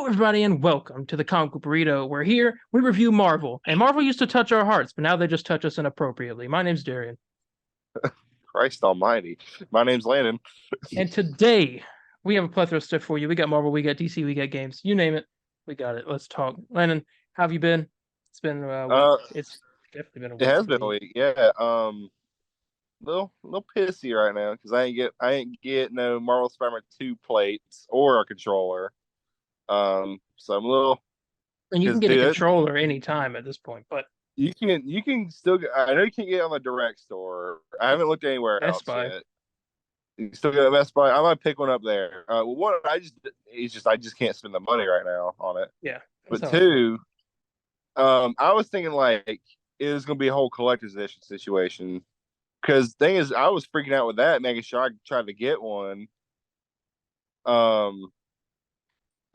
Hello, everybody, and welcome to the Comic Book Burrito. We're here, we review Marvel, and Marvel used to touch our hearts, but now they just touch us inappropriately. My name's Darien, Christ Almighty. My name's Landon. and today we have a plethora of stuff for you. We got Marvel, we got DC, we got games. You name it, we got it. Let's talk. Landon, how have you been? It's been a week. Uh, It's definitely been a it week has for been a me. week. Yeah. Little pissy right now because I ain't get no Marvel Spider-Man 2 plates or a controller. So I'm a little And you can because get a dude, controller anytime at this point, but you can still get, I know you can get it on the direct store. I haven't looked anywhere Best else Buy. yet. You still get a Best Buy. I might pick one up there. Well, one I just can't spend the money right now on it. Yeah, that's But how I feel. two, I was thinking like it was gonna be a whole collector's edition situation. Because thing is, I was freaking out with that, making sure I tried to get one. Um,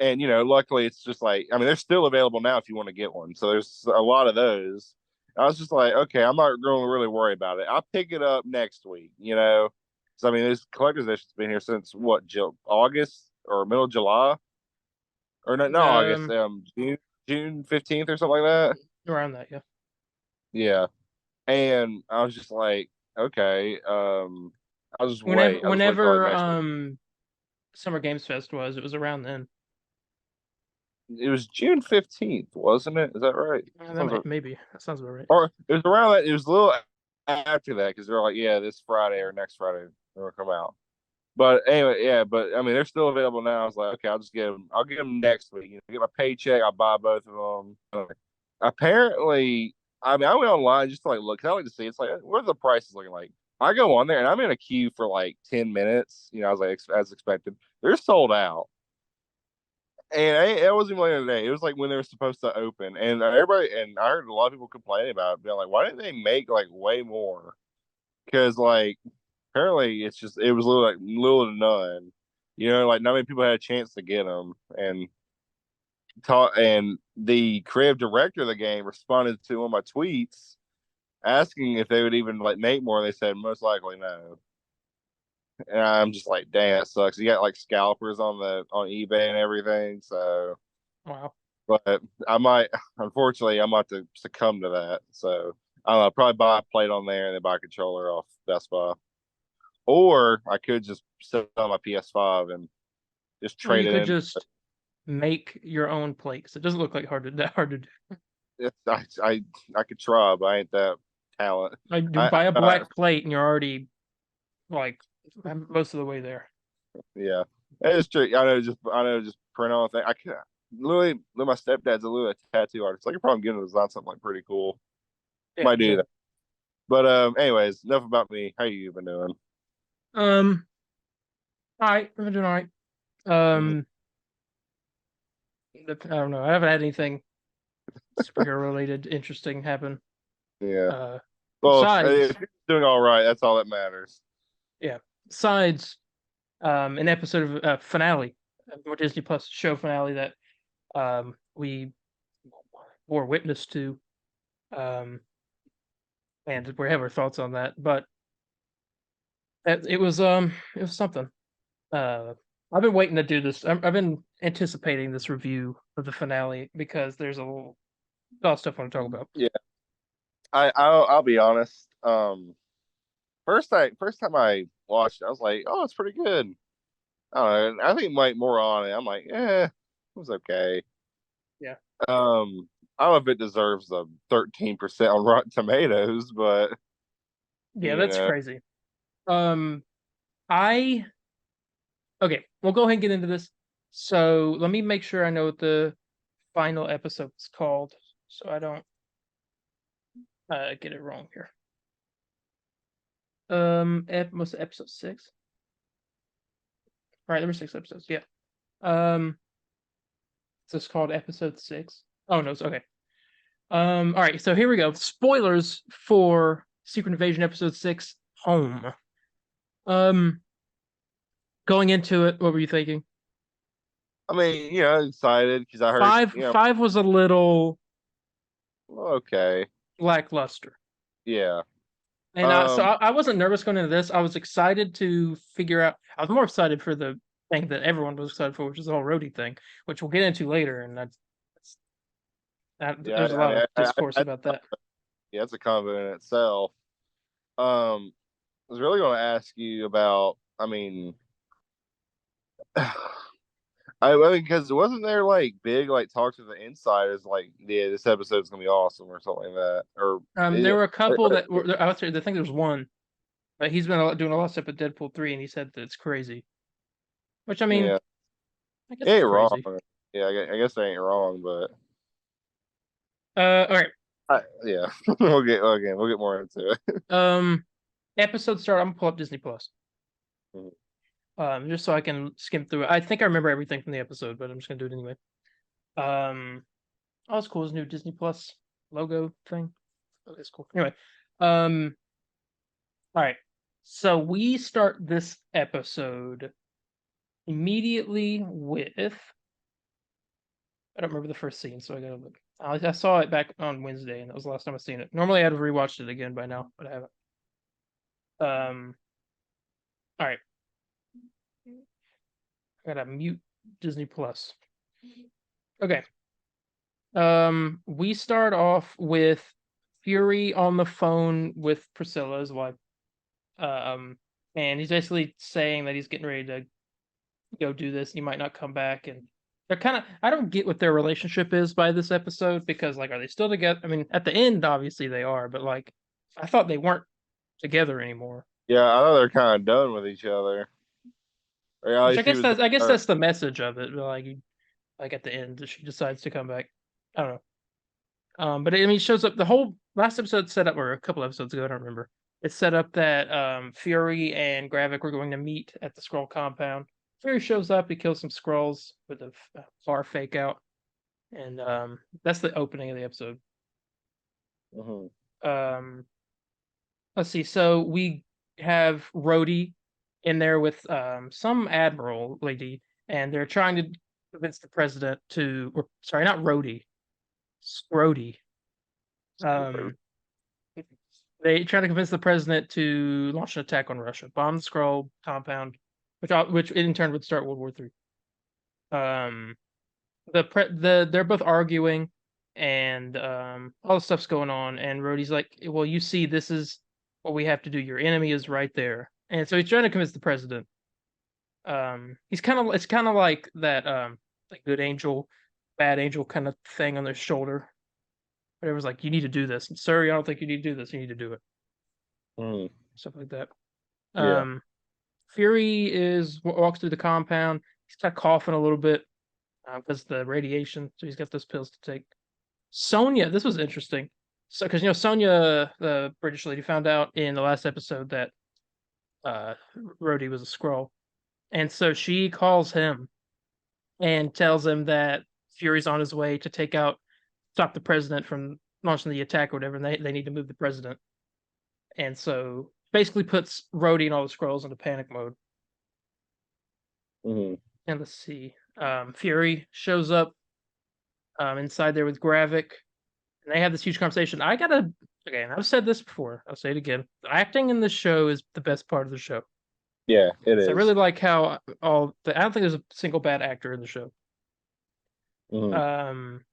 and luckily it's just like I mean, they're still available now if you want to get one. So there's a lot of those. I was just like, okay, I'm not going to really worry about it. I'll pick it up next week. So I mean, this collector's edition's been here since what, August or middle of July, or no, not August, Um, June 15th or something like that. Around that, yeah. Yeah, and I was just like, okay, I'll just Whenever, wait. I'll just wait till like whenever next week. Summer Games Fest was, it was around then. It was June 15th, wasn't it? Is that right? That might, maybe that sounds about right. Or it was around that. It was a little after that because they're like, yeah, this Friday or next Friday they're gonna come out. But anyway, yeah. But I mean, they're still available now. I was like, okay, I'll just get them. I'll get them next week. Get my paycheck. I'll buy both of them. Apparently, I mean, I went online just to like look. 'Cause I like to see. It's like, what are the prices looking like? I go on there and I'm in a queue for like 10 minutes. I was like, as expected. They're sold out. And it wasn't even later today. It was like when they were supposed to open, and everybody and I heard a lot of people complaining about it, being like, "Why didn't they make like way more?" Because like apparently it was little to none. Like not many people had a chance to get them, and the creative director of the game responded to one of my tweets asking if they would even like make more. They said most likely no, and I'm just like, "Damn, that sucks." You got like scalpers on eBay and everything, so. Wow. But unfortunately, I might have to succumb to that. So I don't know, probably buy a plate on there and then buy a controller off Best Buy. Or I could just sell my PS5 and just Or trade you it could in. just make your own plate 'cause it doesn't look like hard to do. I could try, but I ain't that talent. Like, you I buy a black plate and you're already like most of the way there. Yeah, it's true. I know just print on thing. I can literally. My stepdad's a little tattoo artist. I could probably get him to design something like pretty cool. Yeah, Might for do sure. that. But anyways, enough about me. How you been doing? Um, all right, I'm doing all right. Mhm. Um, I don't know. I haven't had anything superhero related interesting happen. Yeah. Uh, Well, besides, if you're doing all right, that's all that matters. yeah, besides an episode of finale, more Disney Plus show finale that we bore witness to. Um, and we have our thoughts on that, but it was something. Uh, I've been waiting to do this. I've been anticipating this review of the finale because there's lot of stuff I want to talk about. Yeah, I'll be honest. First time I watched it, I was like, oh, it's pretty good. I don't know. I think Mike more on it. I'm like, it was okay. Yeah, I don't know if it deserves a 13% on Rotten Tomatoes, but yeah, you that's know, crazy. Um, I okay, we'll go ahead and get into this. So let me make sure I know what the final episode is called, so I don't get it wrong here. Was it episode 6? Right, there were 6 episodes. Yeah. Um, so it's called episode 6. Oh no, it's okay. All right, so here we go. Spoilers for Secret Invasion episode 6, Home. Um, Going into it, what were you thinking? I mean, excited because I heard, Five was a little okay, lackluster. yeah. And Um, I wasn't nervous going into this. I was excited to figure out. I was more excited for the thing that everyone was excited for, which is the whole Rhodey thing, which we'll get into later, and Yeah, there's a lot of discourse about that. yeah, it's a combo in itself. I was really going to ask you about. I mean, I mean, because wasn't there like big like talks to the insiders like, yeah, this episode's gonna be awesome or something like that, or There yeah, were a couple that were. I would say I think there's one, but he's been doing a lot of stuff with Deadpool 3, and he said that it's crazy. Which I mean, yeah, I guess it it's ain't wrong. crazy. Yeah, I guess they ain't wrong, but All right. yeah, we'll get more into it. Episode start. I'm gonna pull up Disney Plus. Mhm. Just so I can skim through it. I think I remember everything from the episode, but I'm just gonna do it anyway. Oh, it's cool. His new Disney Plus logo thing. Oh, it's cool. Anyway, um, all right. So we start this episode immediately with. I don't remember the first scene, so I gotta look. I saw it back on Wednesday, and that was the last time I've seen it. Normally, I'd have rewatched it again by now, but I haven't. All right. I gotta mute Disney Plus. Okay. We start off with Fury on the phone with Priscilla, his wife. And he's basically saying that he's getting ready to go do this. He might not come back, and they're kind of. I don't get what their relationship is by this episode because, like, are they still together? I mean, at the end, obviously they are, but like, I thought they weren't together anymore. Yeah, I know they're kind of done with each other. Or at Which I least he guess was. that's. I guess that's the message of it. Like at the end, she decides to come back. I don't know. But I mean, it shows up the whole last episode set up, or a couple episodes ago, I don't remember. It set up that Fury and Gravik were going to meet at the Skrull compound. Fury shows up, he kills some Skrulls with a far fake out, and that's the opening of the episode. Mhm. Um, let's see. So we have Rhodey in there with some admiral lady, and they're trying to convince the president to, or sorry, not Rhodey, Scrody. Um, They try to convince the president to launch an attack on Russia, bomb the Skrull compound, which in turn would start World War III. Um, they're both arguing, and all the stuff's going on. And Rhodey's like, "Well, you see, this is what we have to do. Your enemy is right there." And so he's trying to convince the president. It's kind of like that like good angel, bad angel kind of thing on their shoulder. But it was like, "You need to do this, and, sir. I don't think you need to do this. You need to do it." Mhm. Stuff like that. Yeah. Um, Fury walks through the compound. He's kind of coughing a little bit because the radiation. So he's got those pills to take. Sonya, this was interesting. So because Sonya, the British lady, found out in the last episode that uh Rhodey was a Skrull, and so she calls him and tells him that Fury's on his way to stop the president from launching the attack or whatever, and they need to move the president. And so basically puts Rhodey and all the Skrulls into panic mode. Mhm. And let's see. Fury shows up inside there with Gravik, and they have this huge conversation. Again, I've said this before. I'll say it again. The acting in this show is the best part of the show. Yeah, it So I is. really like how I don't think there's a single bad actor in the show. Mhm. Um,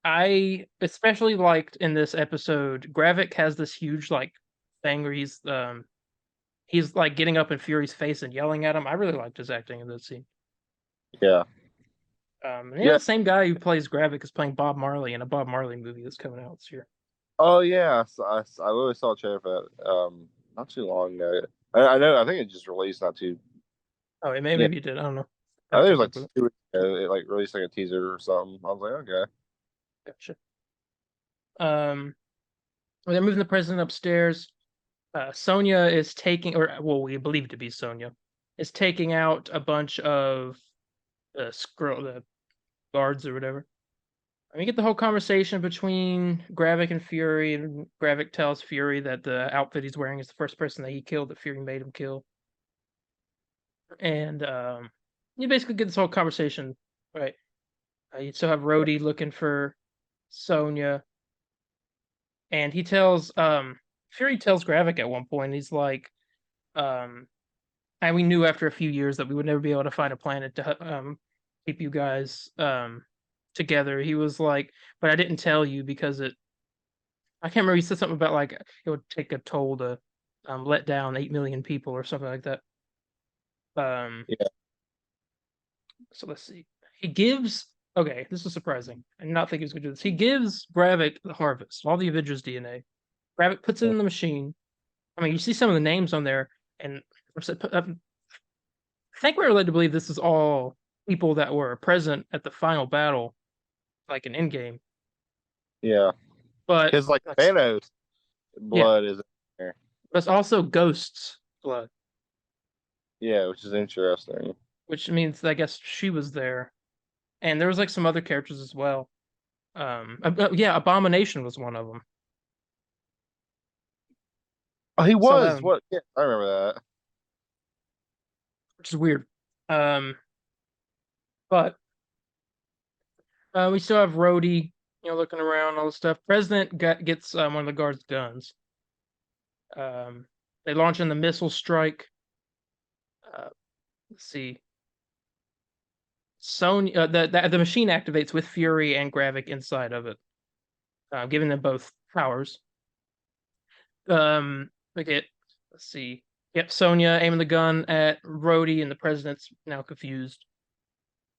I especially liked in this episode, Gravik has this huge like thing where he's like getting up in Fury's face and yelling at him. I really liked his acting in this scene. Yeah. And Yeah. the same guy who plays Gravik is playing Bob Marley in a Bob Marley movie that's coming out this year. Oh yeah, I literally saw a trailer for that not too long ago. I know. I think it just released not too. Oh, Yeah, maybe you did. I don't know. I I haven't think it was kept like up with it. 2 weeks ago. It like released like a teaser or something. I was like, okay. Gotcha. When they're moving the president upstairs, Sonya is taking, or well, we believe it to be Sonya, is taking out a bunch of the guards or whatever. And we get the whole conversation between Gravik and Fury, and Gravik tells Fury that the outfit he's wearing is the first person that he killed, that Fury made him kill. And you basically get this whole conversation, right? You still have Rhodey looking for Sonya, and Fury tells Gravik at one point, he's like, um, and we knew after a few years that we would never be able to find a planet to keep you guys together. He was like, but I didn't tell you because I can't remember. He said something about like it would take a toll to let down 8 million people or something like that. Um, Yeah. so let's see. He gives. Okay, this is surprising. I did not think he was going to do this. He gives Gravik the harvest, all the Avengers DNA. Gravik puts it in the machine. I mean, you see some of the names on there, and I think we're led to believe this is all people that were present at the final battle, like an Endgame. Yeah. But Because like Thanos yeah, blood is in there. but it's also Ghost's blood, Yeah, which is interesting. which means I guess she was there, and there was like some other characters as well. Yeah, Abomination was one of them. Oh, he So that was. one, What? Yeah, I remember that. which is weird. Um, but we still have Rhodey, looking around, all this stuff. President gets one of the guards' guns. Um, they launch in the missile strike. Let's see. Sonya, the machine activates with Fury and Gravik inside of it, giving them both powers. We get, let's see. Yep, Sonya aiming the gun at Rhodey, and the president's now confused.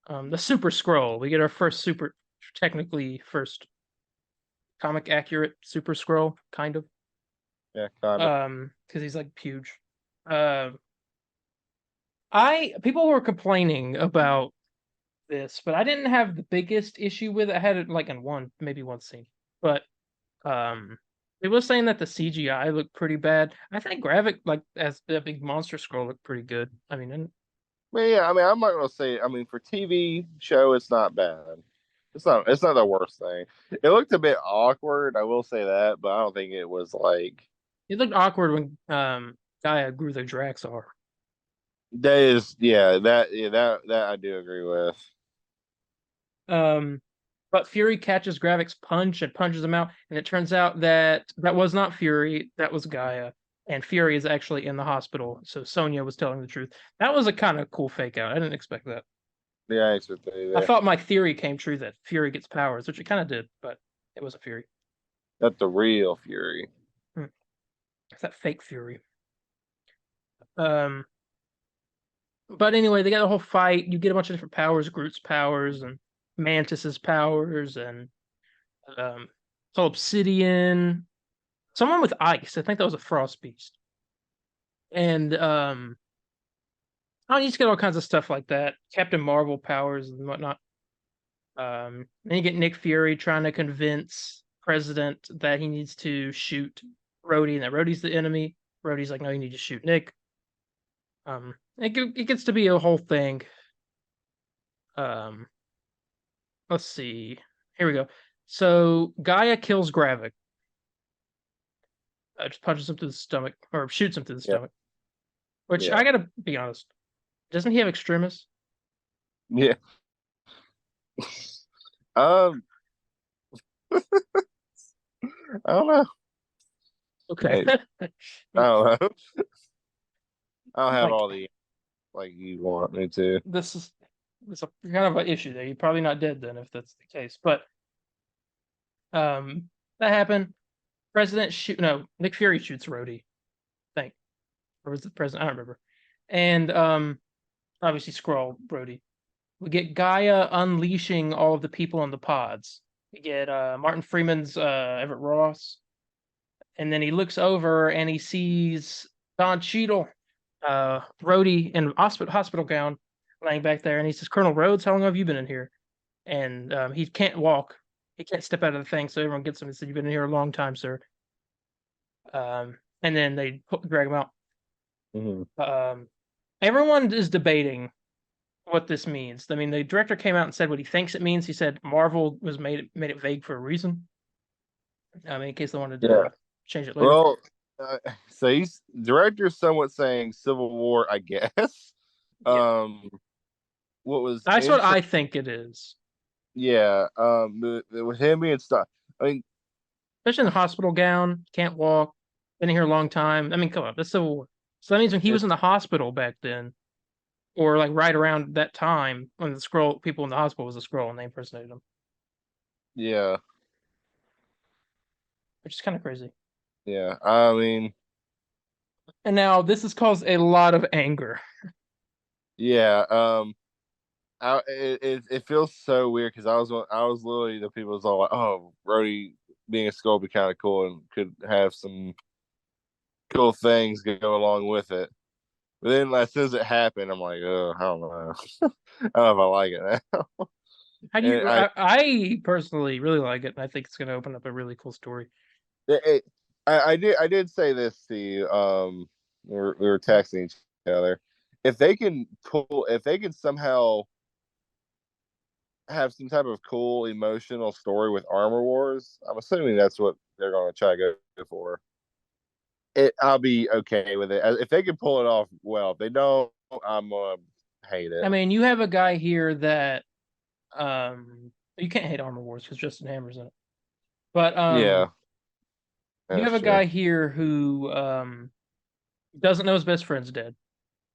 The Super Scroll. We get our technically first comic accurate Super Scroll, kind of. Yeah, kind of. Because he's like huge. Uh, people were complaining about this, but I didn't have the biggest issue with it. I had it like in maybe one scene, but um, it was saying that the CGI looked pretty bad. I think Gravik, like as the big monster scroll, looked pretty good. I mean, and But yeah, I mean, I'm not gonna say. I mean, for TV show, it's not bad. It's not. It's not the worst thing. It looked a bit awkward. I will say that, but I don't think it was like it looked awkward when Gaia grew the Draxar. that is. Yeah, that I do agree with. Um, but Fury catches Gravik's punch and punches him out, and it turns out that that was not Fury, that was Gaia, and Fury is actually in the hospital. So Sonya was telling the truth. That was a kind of cool fake out. I didn't expect that. Yeah, I expect that I either. thought my theory came true that Fury gets powers, which it kind of did, but it wasn't Fury. That's the real Fury. Hmm. It's that fake Fury. Um, but anyway, they got a whole fight. You get a bunch of different powers, Groot's powers and Mantis's powers, and um, it's all obsidian. Someone with ice. I think that was a frost beast. And oh, you just get all kinds of stuff like that. Captain Marvel powers and whatnot. Then you get Nick Fury trying to convince President that he needs to shoot Rhodey and that Rhodey's the enemy. Rhodey's like, no, you need to shoot Nick. It gets to be a whole thing. Um, let's see. Here we go. So Gaia kills Gravik. Just punches him through the stomach or shoots him through the Yeah, stomach. Which yeah, I gotta be honest, doesn't he have extremis? yeah. Um, I don't know. Okay. Hey, I don't know. I don't have Like all the like you want me to. this is it's a kind of an issue there. You're probably not dead then if that's the case. But that happened. Nick Fury shoots Rhodey, I think. Or was it the president? I don't remember. And obviously Skrull Rhodey. We get Gaia unleashing all of the people on the pods. We get Martin Freeman's Everett Ross. And then he looks over and he sees Don Cheadle, Rhodey in hospital gown, laying back there, and he says, "Colonel Rhodes, how long have you been in here?" And he can't walk, he can't step out of the thing, so everyone gets him and said, "You've been in here a long time, sir." And then they drag him out. Mhm. Everyone is debating what this means. I mean, the director came out and said what he thinks it means. He said Marvel was made it vague for a reason. I mean, in case they wanted Yeah. to change it later. Well, so he's director somewhat saying Civil War, I guess. Yeah, Um, what was that's what interesting? I think it is. Yeah. With him being stuck. I mean, Especially in the hospital gown, can't walk, been here a long time. I mean, come on, that's Civil War. So that means when he It, was in the hospital back then, or like right around that time when the scroll people in the hospital was a scroll and they impersonated him, yeah, which is kind of crazy. yeah. I mean, And now this has caused a lot of anger. yeah. It feels so weird because I was literally the people was all like, oh, Rhodey being a skull would be kind of cool and could have some cool things go along with it. But then as soon as it happened, I'm like, oh, I don't know. I don't know if I like it now. How do And you? I personally really like it, and I think it's going to open up a really cool story. it, I did say this to you. We were texting each other. If they can somehow have some type of cool emotional story with Armor Wars, I'm assuming that's what they're going to try to go for. I'll be okay with it if they can pull it off well. If they don't, I'm gonna hate it. I mean, you have a guy here that you can't hate Armor Wars because Justin Hammer's in it, but Yeah, you have that's a true. guy here who doesn't know his best friend's dead,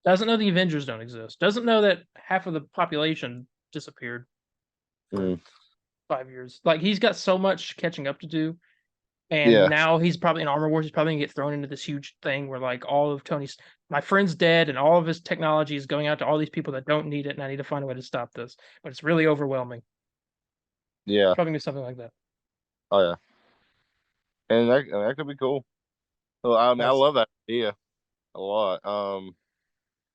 doesn't know the Avengers don't exist, doesn't know that half of the population disappeared for Mm. 5 years. Like he's got so much catching up to do. And Yeah, now he's probably in Armor Wars. He's probably gonna get thrown into this huge thing where like all of Tony's my friend's dead and all of his technology is going out to all these people that don't need it, and I need to find a way to stop this. But it's really overwhelming. yeah. Probably gonna do something like that. Oh yeah, and that could be cool. Well, I mean, I Yes. love that idea a lot.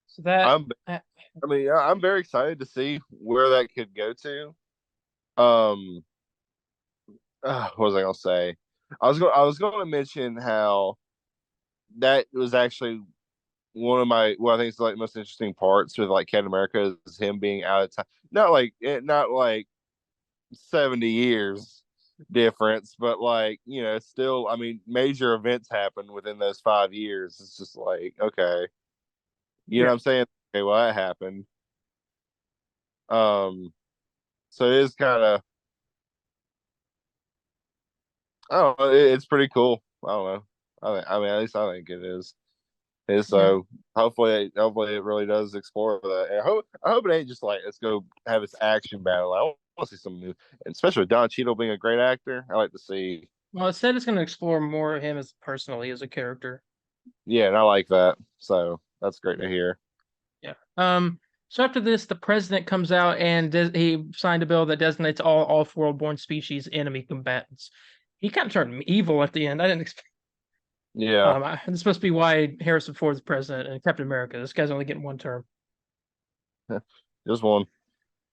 So that I'm I mean, yeah, I'm very excited to see where that could go to. Um, what was I gonna say? I was going to mention how that was actually one of my what I think is like most interesting parts with like Captain America is him being out of time. Not like 70 years difference, but like it's still. I mean, major events happen within those 5 years. It's just like okay, you know yeah. what I'm saying? Okay, well that happened. Um, so it is kind of I don't know. It's pretty cool. I don't know. I mean, at least I think it is. And Yeah. so hopefully it really does explore that. And I hope it ain't just like let's go have this action battle. I want to see something new, and especially with Don Cheadle being a great actor. I like to see. Well, it said it's gonna explore more of him as personally as a character. Yeah, and I like that. So that's great to hear. Yeah. So after this, the president comes out and he signed a bill that designates all off-world-born species enemy combatants. He kind of turned evil at the end. I didn't expect. Yeah, This must be why Harrison Ford's president and Captain America. This guy's only getting one term. just one.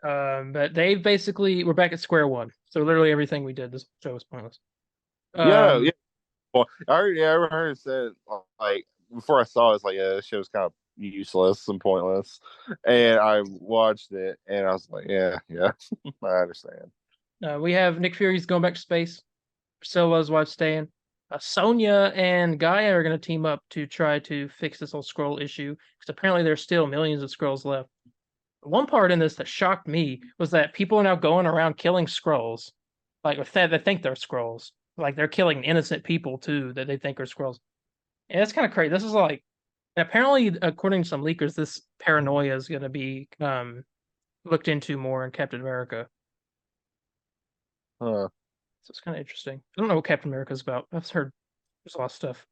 But they basically we're back at square one. So literally everything we did this show was pointless. Yeah, yeah. Um, Well, I heard it said like before I saw it, it's like yeah, this show's kind of useless and pointless. yeah. And I watched it, and I was like, yeah, yeah, I understand. We have Nick Fury's going back to space. Priscilla's wife staying. Sonya and Gaia are going to team up to try to fix this whole scroll issue because apparently there's still millions of scrolls left. One part in this that shocked me was that people are now going around killing scrolls, like they think they're scrolls, like they're killing innocent people too that they think are scrolls. And it's kind of crazy. This is like, and apparently, according to some leakers, this paranoia is going to be looked into more in Captain America. Huh. So it's kind of interesting. I don't know what Captain America is about. I've heard there's a lot of stuff.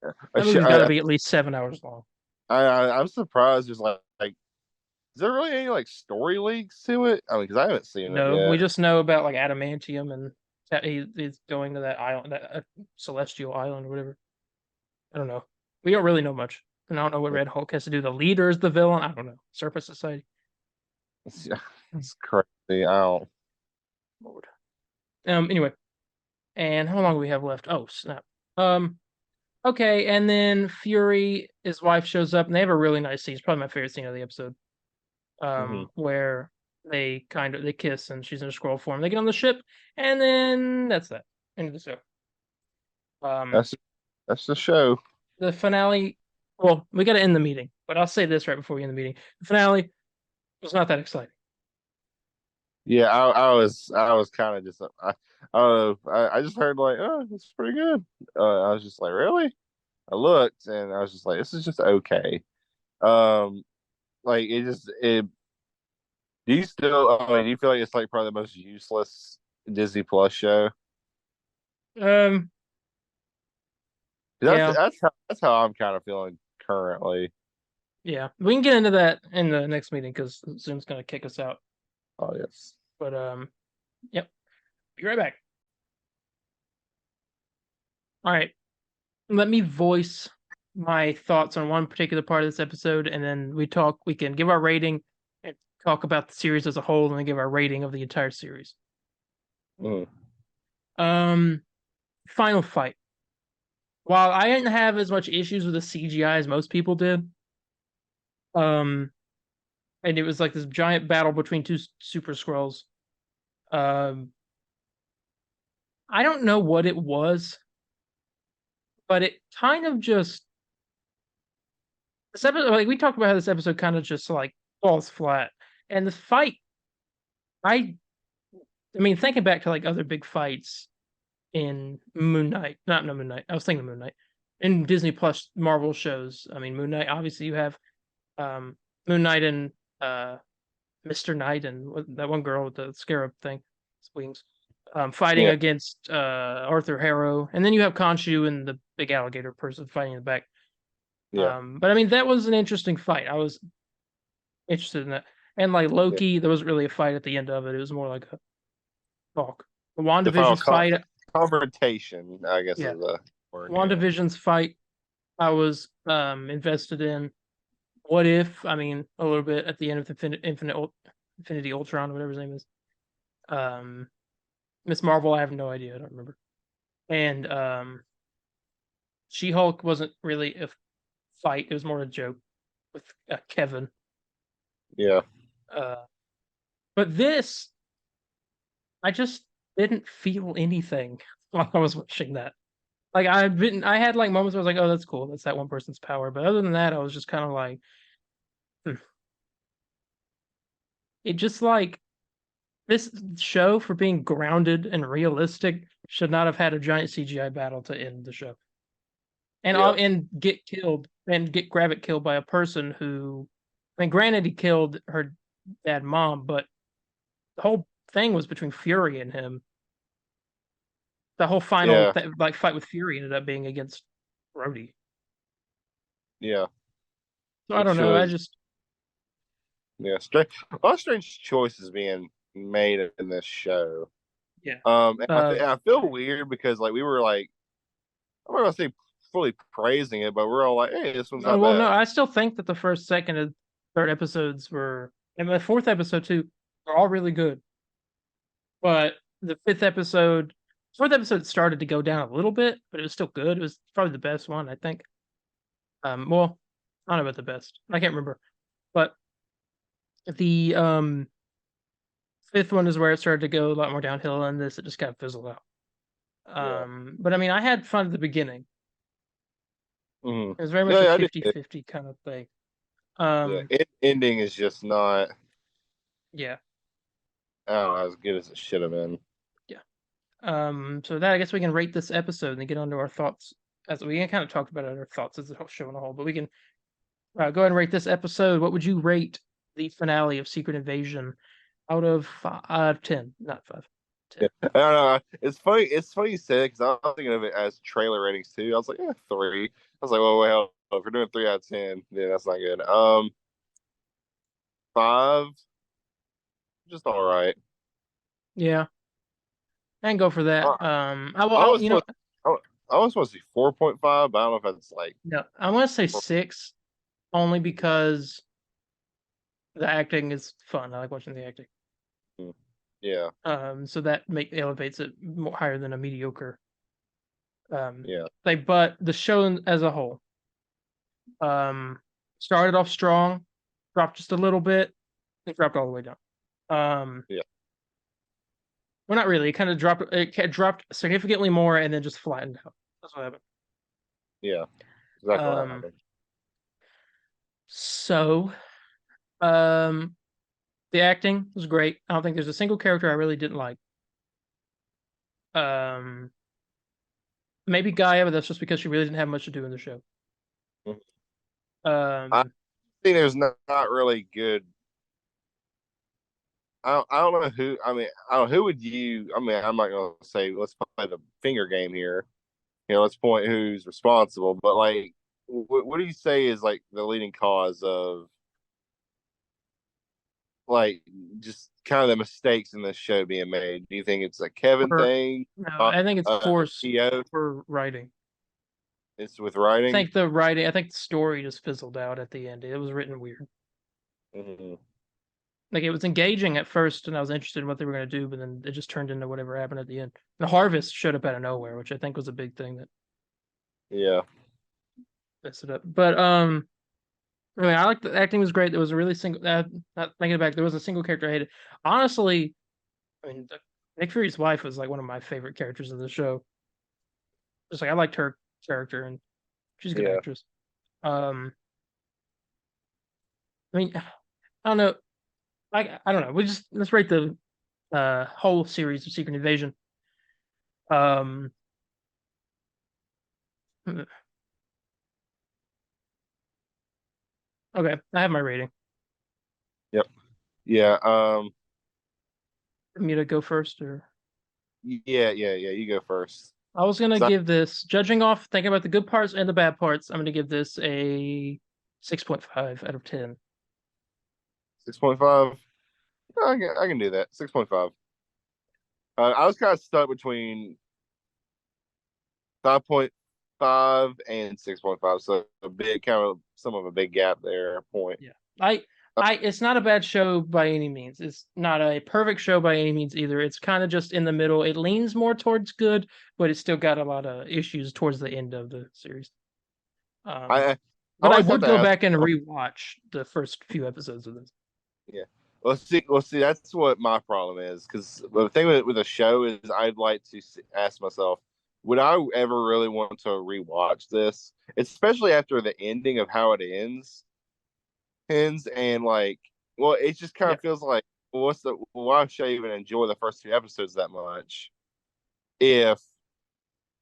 I, That sh- movie's got to be at least 7 hours long. I'm surprised. There's like, is there really any like story leaks to it? I mean, because I haven't seen it No, we yet. just know about like adamantium and that he's going to that island, that celestial island or whatever. I don't know. We don't really know much. And I don't know what Red Hulk has to do. The leader is the villain. I don't know. Surface Society. It's crazy. I don't. Lord. Anyway, and how long do we have left? Oh, snap. Um. Okay, and then Fury, his wife shows up, and they have a really nice scene. It's probably my favorite scene of the episode. Mhm. Where they kiss, and she's in a scroll form. They get on the ship, and then that's that. End of the show. Um, That's that's the show. the finale. Well, we got to end the meeting, but I'll say this right before we end the meeting. The finale was not that exciting. Yeah, I was kind of just I just heard like oh it's pretty good. I was just like really. I looked and I was just like, this is just okay. Um, like it just it. Do you still? I mean, do you feel like it's like probably the most useless Disney Plus show? Um, yeah, That's how I'm kind of feeling currently. yeah. We can get into that in the next meeting because Zoom's gonna kick us out. Oh yes. But yep. Be right back. All right. Let me voice my thoughts on one particular part of this episode, and then we can give our rating and talk about the series as a whole, and then give our rating of the entire series. Mm. Um, Final fight. While I didn't have as much issues with the CGI as most people did, um, and it was like this giant battle between two super scrolls. Um, I don't know what it was, but it kind of just this episode, like we talked about how this episode kind of just like falls flat. And the fight, I I mean, thinking back to like other big fights in Moon Knight, not no Moon Knight. I was thinking Moon Knight in Disney Plus Marvel shows. I mean, Moon Knight. Obviously, you have um, Moon Knight and Mr. Knight and that one girl with the scarab thing, wings, fighting Yeah, against Arthur Harrow, and then you have Khonshu and the big alligator person fighting in the back. yeah, But I mean, that was an interesting fight. I was interested in that. And like yeah. Loki, there wasn't really a fight at the end of it. It was more like a talk. The The final WandaVision fight, confrontation, I guess, yeah. is the word. Yeah, WandaVision's fight, I was invested in. What if? I mean, a little bit at the end of Infinity Ultron, whatever his name is. Um, Miss Marvel, I have no idea. I don't remember. And She Hulk wasn't really a fight; it was more a joke with Kevin. yeah, Uh, but this, I just didn't feel anything while I was watching that. Like I had like moments where I was like, "Oh, that's cool. That's that one person's power." But other than that, I was just kind of like, hmm. It just like this show for being grounded and realistic should not have had a giant CGI battle to end the show, and yeah, get killed and get Gravik killed by a person who, I mean, granted he killed her dad, mom, but the whole thing was between Fury and him. The whole final yeah, like fight with Fury ended up being against Rhodey. yeah. So I don't Which know. I was just yeah, strange. A lot of strange choices being made in this show. yeah. And I feel weird because like we were like I'm not gonna say fully praising it, but we're all like, hey, this one's No, not well, no, bad. I still think that the first, second, and third episodes were, and the fourth episode too, are all really good. But the fourth episode started to go down a little bit, but it was still good. It was probably the best one, I think. Well, I don't know about the best. I can't remember. But the fifth one is where it started to go a lot more downhill, and this it just kind of fizzled out. Yeah. But I mean, I had fun at the beginning. Hmm. It was very much Yeah, a yeah, I did. 50-50 kind of thing. Yeah, Um, ending is just not yeah, I don't know, as good as it should have been. yeah. So that I guess we can rate this episode and get onto our thoughts. As we kind of talked about our thoughts as a whole show in a whole, but we can go ahead and rate this episode. What would you rate the finale of Secret Invasion out of 10? Not 5, 10. Yeah. I don't know. It's funny. It's funny you said it because I was thinking of it as trailer ratings too. I was like, yeah, 3. I was like, well, if we're doing 3 out of 10, then that's not good. 5, just all right. Yeah, and go for I, that. I always You know, want, I always want to see 4.5, but I don't know if that's like, no, I want to say 6 only because the acting is fun. I like watching the acting. yeah, So that make elevates it more higher than a mediocre. yeah, But the show as a whole, um, started off strong, dropped just a little bit, it dropped all the way down. Um, yeah, well, not really. It kind of dropped. It dropped significantly more, and then just flattened out. That's what happened. yeah. Exactly what Um, happened. so, um, the acting was great. I don't think there's a single character I really didn't like. Um, maybe Gaia, but that's just because she really didn't have much to do in the show. I Um, think there's not really good. I don't know who. I mean, I don't. Who would you? I mean, I'm not gonna say let's play the finger game here. Let's point who's responsible. But like, what do you say is like the leading cause of like just kind of the mistakes in this show being made? Do you think it's a Kevin for thing? no, Uh, I think it's forced EO? for writing. It's with I writing. think the writing, I think the story just fizzled out at the end. It was written weird. Mm-hmm. Like it was engaging at first, and I was interested in what they were going to do, but then it just turned into whatever happened at the end. The harvest showed up out of nowhere, which I think was a big thing that Yeah. messed it up. But I mean, I like the acting was great. There was a really single. Not thinking it back, there was a single character I hated. Honestly, I mean, Nick Fury's wife was like one of my favorite characters of the show. Just like I liked her character, and she's a good Yeah. actress. I mean, I don't know. I don't know. Let's rate the whole series of Secret Invasion. Um, okay, I have my rating. Yep. Yeah. Me to go first, or Yeah. You go first. I was gonna 'Cause I, give this, judging off thinking about the good parts and the bad parts, I'm gonna give this a 6.5 out of 10. 6.5. I can do that. 6.5. I was kind of stuck between 5.5 and 6.5, so a big kind of some of a big gap there. Point. Yeah. I Uh, it's not a bad show by any means. It's not a perfect show by any means either. It's kind of just in the middle. It leans more towards good, but it's still got a lot of issues towards the end of the series. Um, I I but I always have would to go ask. back and rewatch the first few episodes of this. Yeah. Let's see. Let's see. That's what my problem is. Because the thing with a show is, I'd like to ask myself, would I ever really want to rewatch this, especially after the ending of how it ends, and like, well, it just kind Yeah. of feels like, well, why should I even enjoy the first few episodes that much if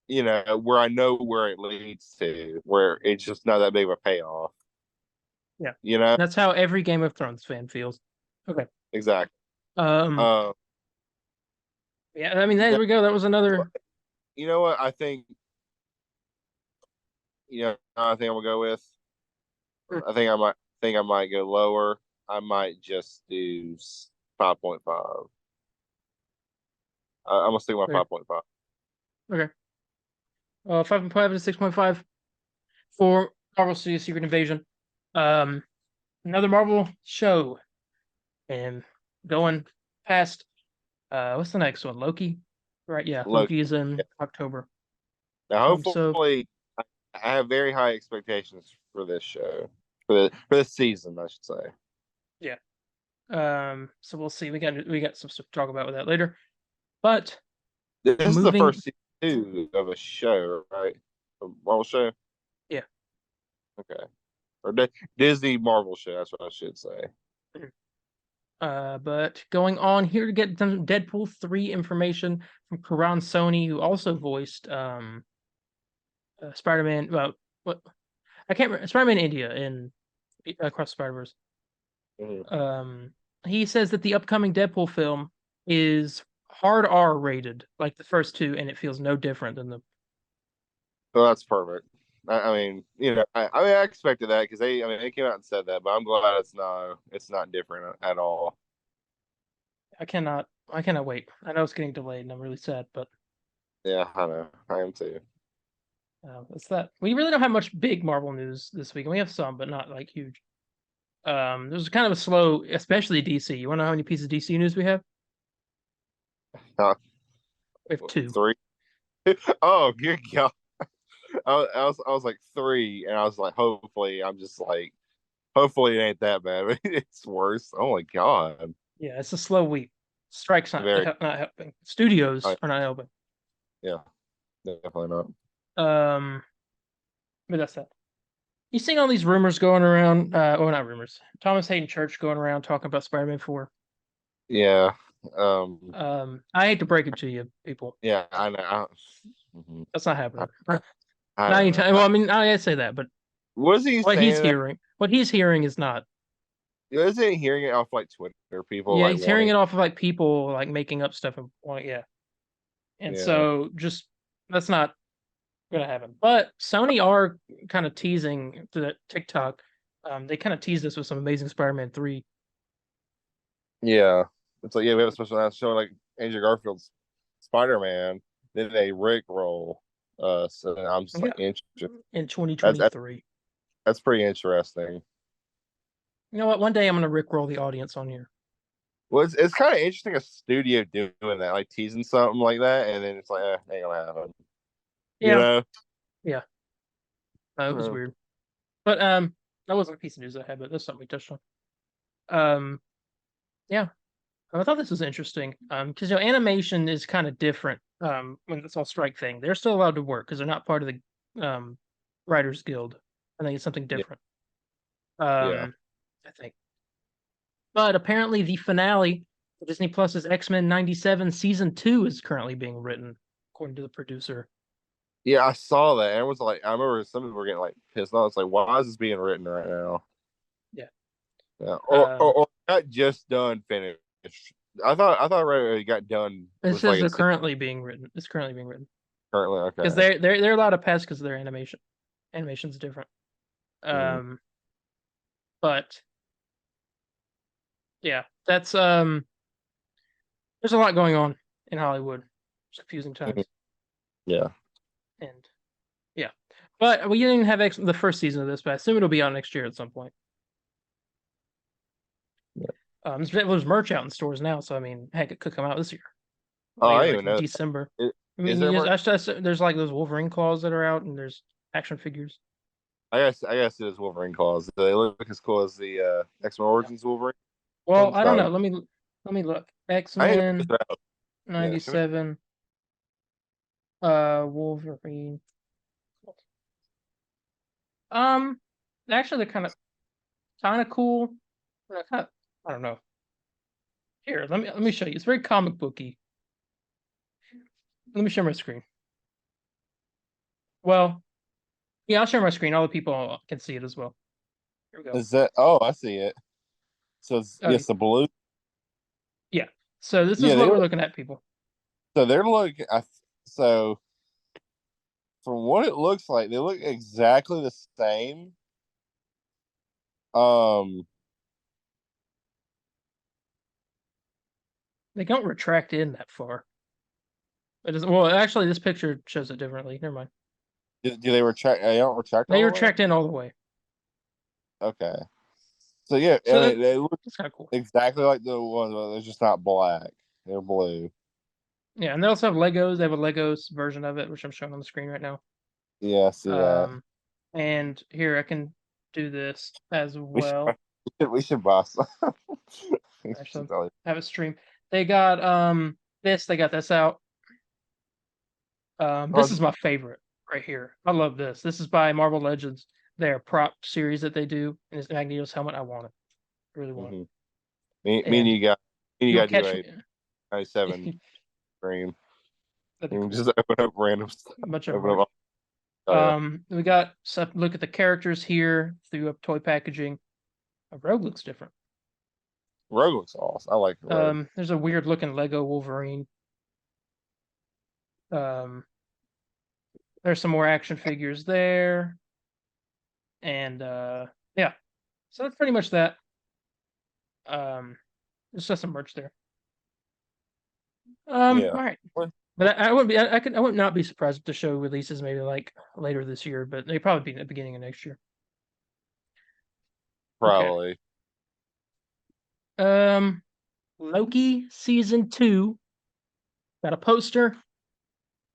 where I know where it leads to, where it's just not that big of a payoff. Yeah. You know That's how every Game of Thrones fan feels. Okay. exactly. Um, Uh, yeah, I mean, you there know, we go. That was another. you know what? I think I think I'm gonna go with. I might go lower. I might just do 5.5. I'm gonna stick with my Okay. 5.5. Okay. 5.5 to 6.5 for Marvel Studios Secret Invasion. Um, another Marvel show. And going past, what's the next one? Loki? Right. Yeah. Look, Loki is in October. now So hopefully, I have very high expectations for this show, for this season, I should say. yeah. So we'll see. We got some stuff to talk about with that later. But This is the moving, first season two of a show, right? A Marvel show. yeah. Okay, or Disney Marvel show. That's what I should say. But going on here to get some Deadpool 3 information from Karan Sony, who also voiced Spider-Man. Well, what I can't remember Spider-Man India in Across Spider-Verse. Mhm. Um, he says that the upcoming Deadpool film is hard R rated, like the first two, and it feels no different than the. So that's perfect. I mean, I expected that because they came out and said that, but I'm glad it's not different at all. I cannot wait. I know it's getting delayed, and I'm really sad, but Yeah, I know. I am too. it's that we really don't have much big Marvel news this week. And we have some, but not like huge. There's kind of a slow, especially DC. You want to know how many pieces of DC news we have? Huh, We have two. three. Oh, good God. I was like three, and I was like, hopefully it ain't that bad. But it's worse. Oh my God. Yeah, it's a slow week. Strikes Very. not helping. Studios I, are not helping. yeah, definitely not. Um, but that's that. You seeing all these rumors going around? Well, not rumors. Thomas Hayden Church going around talking about Spider-Man 4. Yeah. I hate to break it to you, people. Yeah, I know. Mhm. That's not happening. I Not don't know. anytime. Well, I mean, I say that, but What is he saying? what he's hearing is not. Isn't he hearing it off like Twitter? People Yeah, like he's hearing wanting. it off of like people like making up stuff and well, yeah. And Yeah, so just that's not gonna happen. But Sony are kind of teasing to that TikTok. They kind of teased us with some Amazing Spider-Man 3. yeah. It's like, yeah, we have a special announcement showing like Andrew Garfield's Spider Man. Then a Rick roll. So I'm just Yeah, like interested. in That's that's 2023. that's pretty interesting. You know what? One day I'm gonna rickroll the audience on here. Well, it's kind of interesting a studio doing that, like teasing something like that, and then it's like, ain't gonna happen. You Yeah, know? yeah. It was Uh, weird. But that wasn't a piece of news I had, but that's something we touched on. Yeah. I thought this was interesting. Because animation is kind of different. When it's all strike thing, they're still allowed to work because they're not part of the Writers Guild. I think it's something yeah, different. yeah, I think. But apparently, the finale for Disney Plus's X-Men '97 season 2 is currently being written, according to the producer. yeah. I saw that, and it was like, I remember some people were getting like pissed off. It's like, why is this being written right now? Yeah. Yeah, Um, or got just done finished. I read it got done it with says like a they're currently being written. It's currently being written currently because okay. they're allowed to pass because of their animation. Animation's different. Mm, Um, but yeah, that's there's a lot going on in Hollywood. It's confusing mm, times, yeah, and yeah. But we didn't have the first season of this, but I assume it'll be out next year at some point. yeah. There's merch out in stores now, so I mean, heck, it could come out this year, Oh, maybe I didn't like even in know. December. I Is mean, there more? there's like those Wolverine claws that are out, and there's action figures. I guess it is Wolverine claws. They look as cool as the X-Men Yeah. Origins Wolverine Well, ones. I don't No, know. Let me look. X I didn't know Men that. Yeah, should '97. Wolverine. Um, actually, they're kind of cool. I don't know. Here, let me show you. It's very comic booky. Let me share my screen. Well, yeah, I'll share my screen. All the people can see it as well. Here we go. is that? Oh, I see it. So it's, Okay, yes, the blue. yeah. So this is Yeah, what we're looking at, people. so they're looking. So from what it looks like, they look exactly the same. Um, They don't retract in that far. It is well, actually, this picture shows it differently. Never mind. do they retract? They don't retract They all the way. retract in all the way. Okay. So yeah, I So mean they look that's kind of cool. exactly like the ones, but they're just not black. They're blue. Yeah, and they also have Legos. They have a Legos version of it, which I'm showing on the screen right now. Yeah, I see that. Um, and here I can do this as We should well. we should buy some. We should Actually, totally- have a stream. They got this. They got this out. This Oh, is my favorite right here. I love this. This is by Marvel Legends. Their prop series that they do, and it's Magneto's helmet. I want it. I really want mhm. it. Me and And you you'll got to do catch a me. 97 stream. That'd be And cool. just open up random stuff. A bunch of Open merch. up. Oh yeah, We got stuff. Look at the characters here through up toy packaging. A Rogue looks different. Rogue looks awesome. I like Rogue. There's a weird looking Lego Wolverine. Um, there's some more action figures there, and yeah. So that's pretty much that. Um, there's just some merch there. Yeah. All right. What? But I wouldn't be. I would not be surprised if the show releases maybe like later this year, but they probably be in the beginning of next year. Okay. Probably. Um, Loki season 2 got a poster.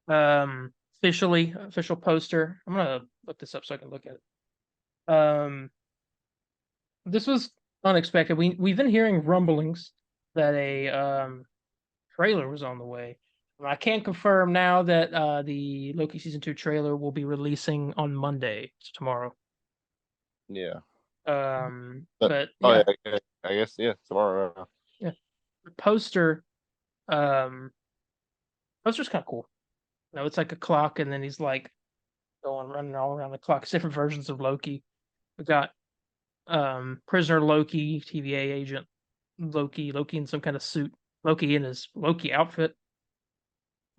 Official poster. I'm gonna look this up so I can look at it. This was unexpected. We've been hearing rumblings that a trailer was on the way. I can't confirm now that the Loki season 2 trailer will be releasing on Monday, so tomorrow. Yeah. But Oh yeah, yeah. I guess yeah. Tomorrow. yeah. The poster. That's just kind of cool. It's like a clock, and then he's like going running all around the clock. It's different versions of Loki. We got prisoner Loki, TVA agent Loki in some kind of suit, Loki in his Loki outfit.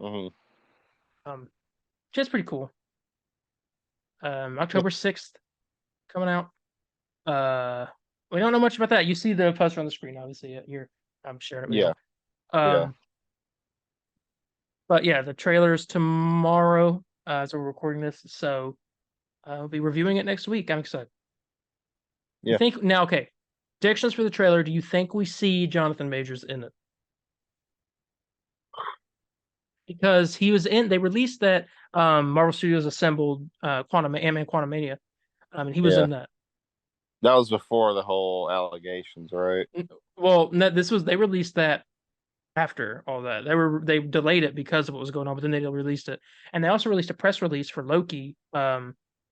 Mm-hmm. Just pretty cool. October 6th coming out. We don't know much about that. You see the poster on the screen, obviously. I'm sharing it with Yeah, you. yeah, But yeah, the trailer's tomorrow as we're recording this, so I'll be reviewing it next week. I'm excited. You yeah. think now? Okay, predictions for the trailer. Do you think we see Jonathan Majors in it? Because he was in. They released that Marvel Studios assembled Ant-Man Quantumania, and he was Yeah. in that. That was before the whole allegations, right? Well, no, they released that after all that. They delayed it because of what was going on, but then they released it. And they also released a press release for Loki,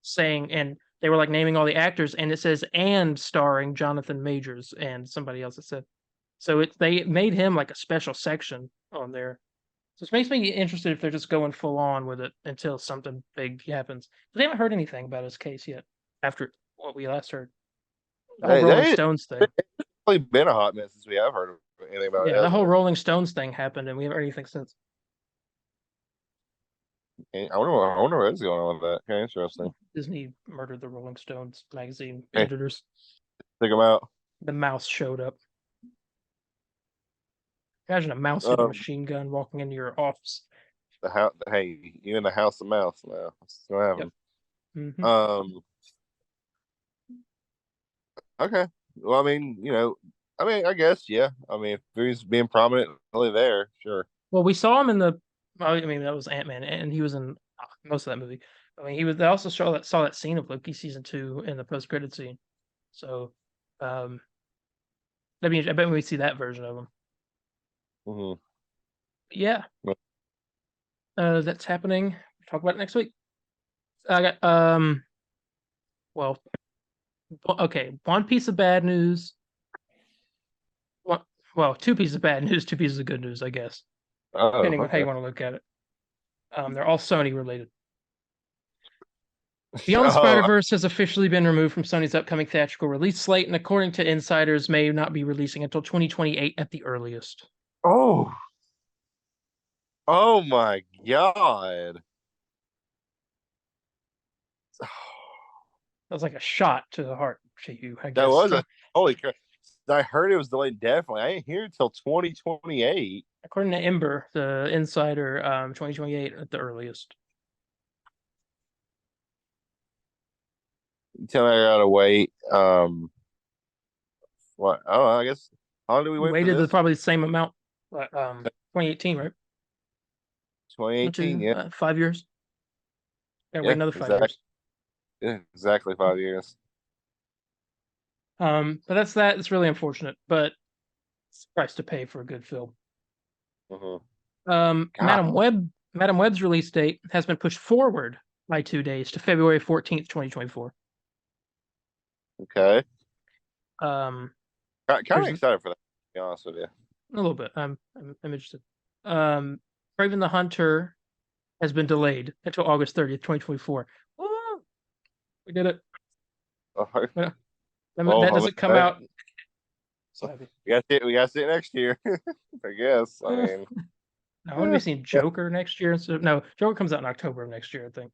saying, and they were like naming all the actors, and it says and starring Jonathan Majors and somebody else that said. So they made him like a special section on there. So it makes me interested if they're just going full on with it until something big happens. But they haven't heard anything about his case yet after what we last heard. The whole Rolling They Stones thing. It's been a hot minute since we have heard of anything about it, Yeah, the hasn't whole it? Rolling Stones thing happened, and we haven't heard anything since. I wonder what is going on with that. Okay, interesting. Disney murdered the Rolling Stones magazine Hey, editors. check them out. The mouse showed up. Imagine a mouse with a Um, machine gun walking into your office. the house. Hey, you in the house of mouse now? What's gonna Yep. happen? Hmm. Okay. Well, I mean, I guess, yeah. I mean, if he's being prominently there, sure. Well, we saw him in the. I mean, that was Ant-Man, and he was in most of that movie. I mean, he was. They also saw that scene of Loki season 2 in the post-credit scene. So, um, I bet we see that version of him. Hmm. But yeah, that's happening. We'll talk about it next week. I got well, okay. One piece of bad news. One, well, two pieces of bad news, two pieces of good news, I guess, Oh, depending on how you okay. want to look at it. They're all Sony related. Beyond the Oh, Spider-Verse has officially been removed from Sony's upcoming theatrical release slate, and according to insiders, may not be releasing until 2028 at the earliest. oh, oh my God. That was like a shot to the heart to you, I That guess. was a holy crap. I heard it was delayed definitely. I ain't here until 2028. According to Ember, the insider, 2028 at the earliest. You tell me I gotta wait. What? Oh, I guess how long do we We wait for waited this? probably the same amount, 2018, right? 2018, yeah. 5 years. Gotta wait Yeah, another five exactly. years. Yeah, exactly 5 years. But that's that. It's really unfortunate, but it's the price to pay for a good film. Hmm. Um, God, Madam Web, Madam Web's release date has been pushed forward by 2 days to February 14th, 2024. okay. Um, Kind of there's excited for that, to be honest with you. a little bit. I'm interested. Craven the Hunter has been delayed until August 30th, 2024. Woo! We did it. Oh, Yeah. well, That I mean, doesn't come out. So happy. we got to see it next year. I guess. I Uh, mean, I want to be seeing Joker next year. So no, Joker comes out in October of next year, I think.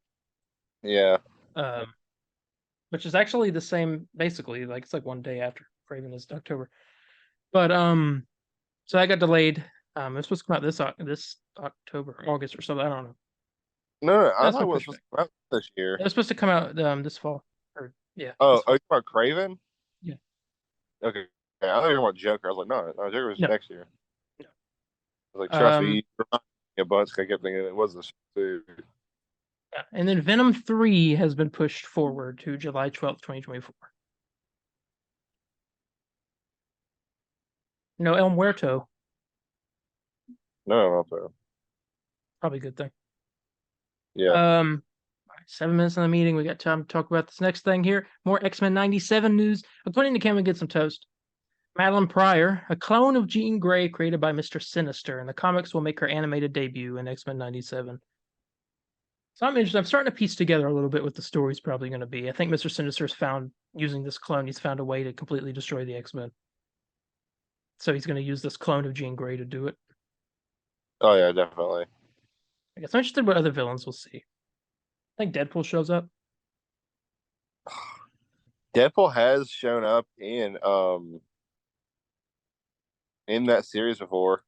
yeah. Um, which is actually the same, basically. Like it's like one day after Craven is October. But so that got delayed. It's supposed to come out this October, August or something. I don't know. No, I That's thought been it was pushed supposed back. to come out this year. It was supposed to come out this fall, or yeah, Oh, this are fall. you talking about Craven? Yeah. Okay. Yeah, I thought you were talking about Joker. I was like, no, Joker was No, next year. no. I was like, trust me, Um, you reminded me a bunch. I kept thinking it was this too. yeah. And then Venom 3 has been pushed forward to July 12th, 2024. No El Muerto, No, not there. probably a good thing. Yeah. All right, 7 minutes in the meeting. We got time to talk about this next thing here. More X-Men 97 news. According to Can We Get Some Toast? Madeline Pryor, a clone of Jean Grey created by Mr. Sinister, and the comics will make her animated debut in X-Men '97. So I'm interested. I'm starting to piece together a little bit what the story's probably going to be. I think Mr. Sinister's found using this clone. He's found a way to completely destroy the X-Men. So he's going to use this clone of Jean Grey to do it. Oh yeah, definitely. I guess I'm interested what other villains we'll see. I think Deadpool shows up. Deadpool has shown up in that series before.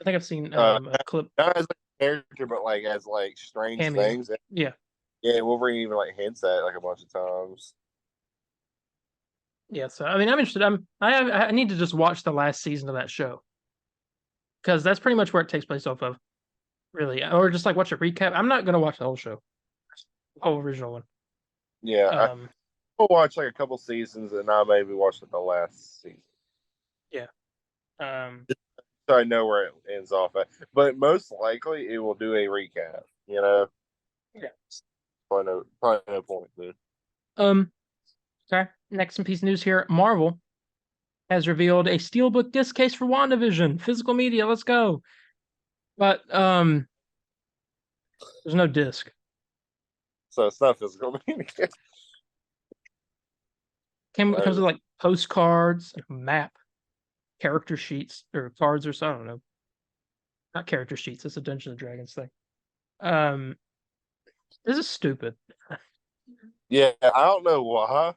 I think I've seen Uh, a clip not as like a character, but like as like strange cameo. things. Yeah, Yeah, Wolverine even like hints at it, like a bunch of times. yeah. So I mean, I'm interested. I need to just watch the last season of that show because that's pretty much where it takes place off of, really, or just like watch a recap. I'm not gonna watch the whole show, the whole original one. Yeah, Um, I'll watch like a couple seasons, and I maybe watch the last season, yeah. Um, so I know where it ends off at. But most likely, it will do a recap. You know, yeah. probably no point there. Um, okay. Next piece of news here. Marvel has revealed a steelbook disc case for WandaVision. Physical media, let's go. But there's no disc. So it's not physical meaning. Comes with like postcards, a map, character sheets, or cards or something. I don't know. Not character sheets, it's a Dungeons and Dragons thing. Um, this is stupid. Yeah, I don't know why.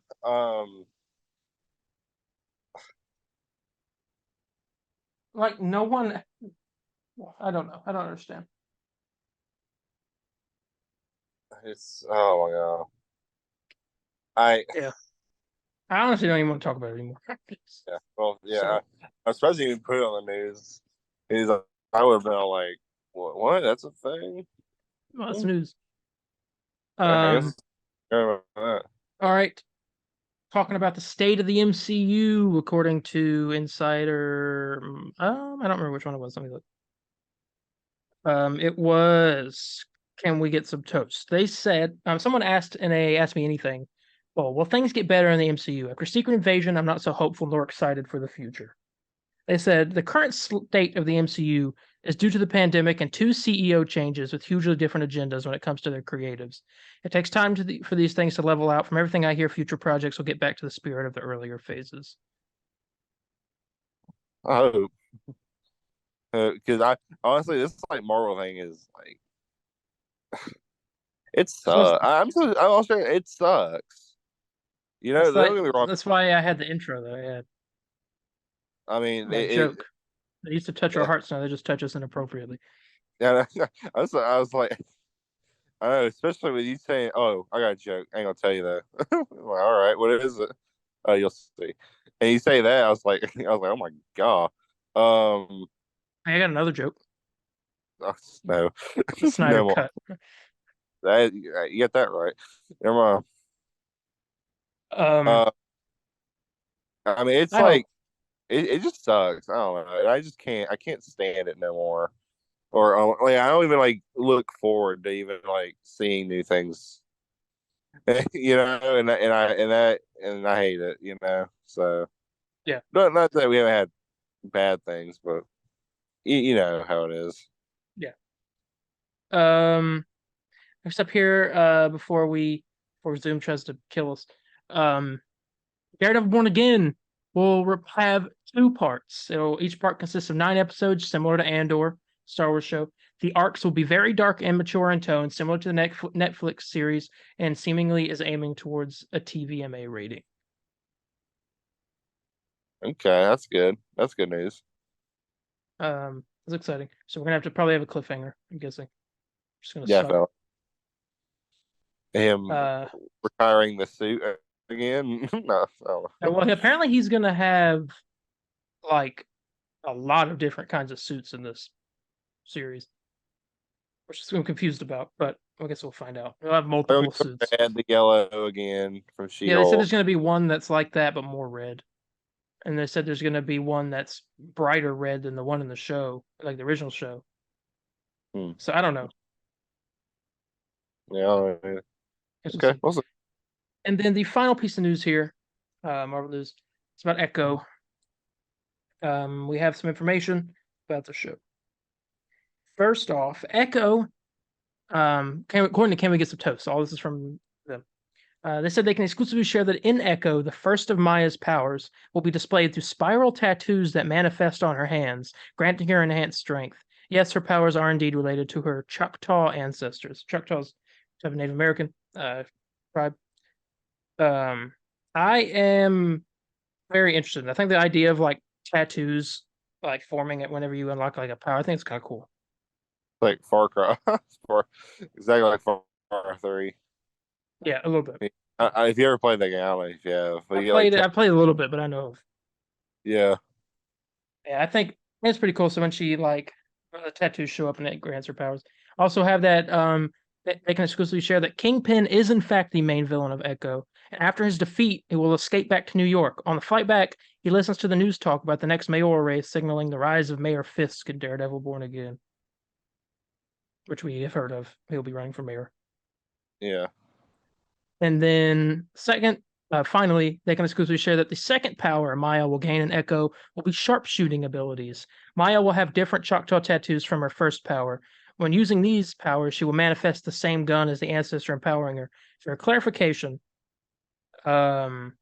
Like no one I don't know. I don't understand. It's oh my god. I Yeah. I honestly don't even want to talk about it anymore. yeah. Well, yeah. So I'm surprised you even put it on the news. He's I would have been all like, what? What? That's a thing. well, that's news. I guess. Um, That. all right. Talking about the state of the MCU, according to Insider. I don't remember which one it was. Let me look. It was. Can we get some toast? They said. Someone asked in a Ask Me Anything. Well, will things get better in the MCU after Secret Invasion? I'm not so hopeful nor excited for the future. They said the current state of the MCU is due to the pandemic and two CEO changes with hugely different agendas when it comes to their creatives. It takes time for these things to level out. From everything I hear, future projects will get back to the spirit of the earlier phases. I hope because I honestly this like Marvel thing is like it So sucks. I'm also saying it sucks. You know, that's don't like get me wrong. that's why I had the intro that I had I mean, that it joke. They used to touch our yeah. hearts now; they just touch us inappropriately. Yeah, I was like, I know, especially with you saying, "Oh, I got a joke." I ain't gonna tell you that. I'm like, all right, what is it? Oh, you'll see. And you say that, I was like, oh my god. Um, I got another joke. oh, no, The Snyder no more. cut. That you get that right. Never mind. Um, Uh, I mean, it's I hope. like it just sucks. I don't know. I just can't. I can't stand it no more. Or like, I don't even like look forward to even like seeing new things. You know, and I hate it. You know, so Yeah. not that we haven't had bad things, but you know how it is. Yeah. Next up here, before Zoom tries to kill us, um, Daredevil Born Again will have two parts. It'll each part consists of 9 episodes, similar to Andor, Star Wars show. The arcs will be very dark and mature in tone, similar to the Netflix series, and seemingly is aiming towards a TVMA rating. Okay, that's good. That's good news. It's exciting. So we're gonna have to probably have a cliffhanger. I'm guessing. Just gonna Yeah, suck. felt him Uh, retiring the suit again. No, oh. well, apparently he's gonna have like a lot of different kinds of suits in this series, which is I'm confused about, but I guess we'll find out. He'll have multiple suits. Red, the yellow again from Yeah, they said She-Hulk. there's going to be one that's like that, but more red. And they said there's going to be one that's brighter red than the one in the show, like the original show. Hmm. So I don't know. Yeah. Guess we'll Okay. see. Awesome. And then the final piece of news here, Marvel news, it's about Echo. We have some information about the show. First off, Echo. According to Can We Get Some Toast? All this is from them. They said they can exclusively share that in Echo, the first of Maya's powers will be displayed through spiral tattoos that manifest on her hands, granting her enhanced strength. Yes, her powers are indeed related to her Choctaw ancestors. Choctaws have a Native American tribe. I am very interested. I think the idea of like tattoos, like forming it whenever you unlock like a power, I think it's kind of cool. Like Far Cry, exactly like Far Cry 3. Yeah, a little bit. If you ever played that game, I don't know if you have, but I played it. I played a little bit, but I know. Yeah. Yeah, I think it's pretty cool. So when she like the tattoos show up and it grants her powers. Also have that they can exclusively share that Kingpin is in fact the main villain of Echo. And after his defeat, he will escape back to New York. On the flight back, he listens to the news talk about the next mayoral race, signaling the rise of Mayor Fisk in Daredevil Born Again, which we have heard of. He'll be running for mayor. Yeah. And then second, finally, they can exclusively share that the second power Maya will gain in Echo will be sharpshooting abilities. Maya will have different Choctaw tattoos from her first power. When using these powers, she will manifest the same gun as the ancestor empowering her. For clarification, someone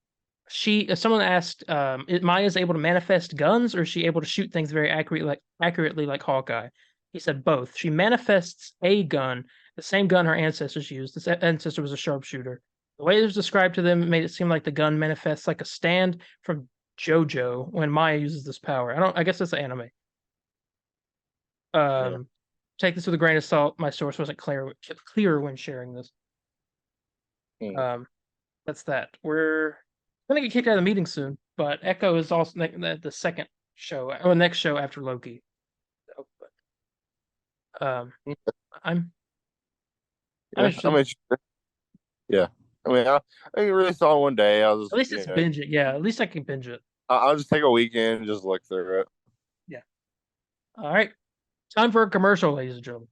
asked, Maya's able to manifest guns, or is she able to shoot things very accurately like Hawkeye? He said both. She manifests a gun, the same gun her ancestors used. This ancestor was a sharpshooter. The way it was described to them made it seem like the gun manifests like a stand from JoJo when Maya uses this power. I guess that's an anime. Yeah. Take this with a grain of salt. My source wasn't clear when sharing this. That's that. We're gonna get kicked out of the meeting soon, but Echo is also the second show or next show after Loki. So, I'm Yeah. interested. Yeah. I mean, I really saw it one day. I was At least just, it's binge it. Yeah, at least I can binge it. I'll just take a weekend and just look through it. Yeah. All right. Time for a commercial, ladies and gentlemen.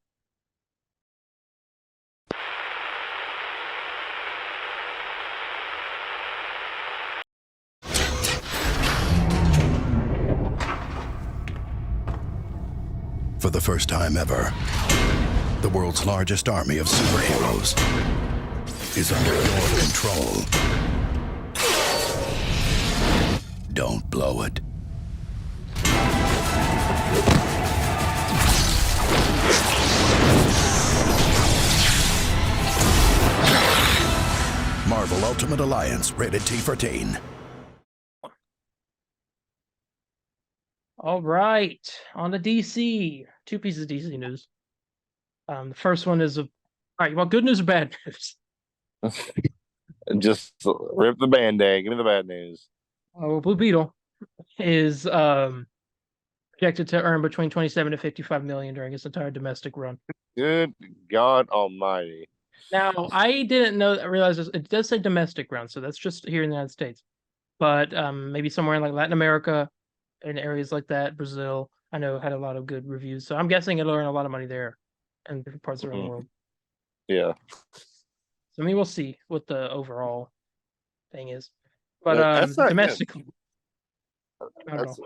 For the first time ever, the world's largest army of superheroes is under your control. Don't blow it. Marvel Ultimate Alliance, rated T for teen. All right, on to DC. Two pieces of DC news. The first one is all right. Well, good news or bad news? And just rip the band-aid. Give me the bad news. Blue Beetle is projected to earn between 27 to 55 million during its entire domestic run. Good God Almighty! Now, I didn't realize this. It does say domestic run, so that's just here in the United States. But maybe somewhere in like Latin America, in areas like that, Brazil, I know had a lot of good reviews. So I'm guessing it'll earn a lot of money there and different parts around the world. Yeah. So I mean, we'll see what the overall thing is. But that's not domestically, that's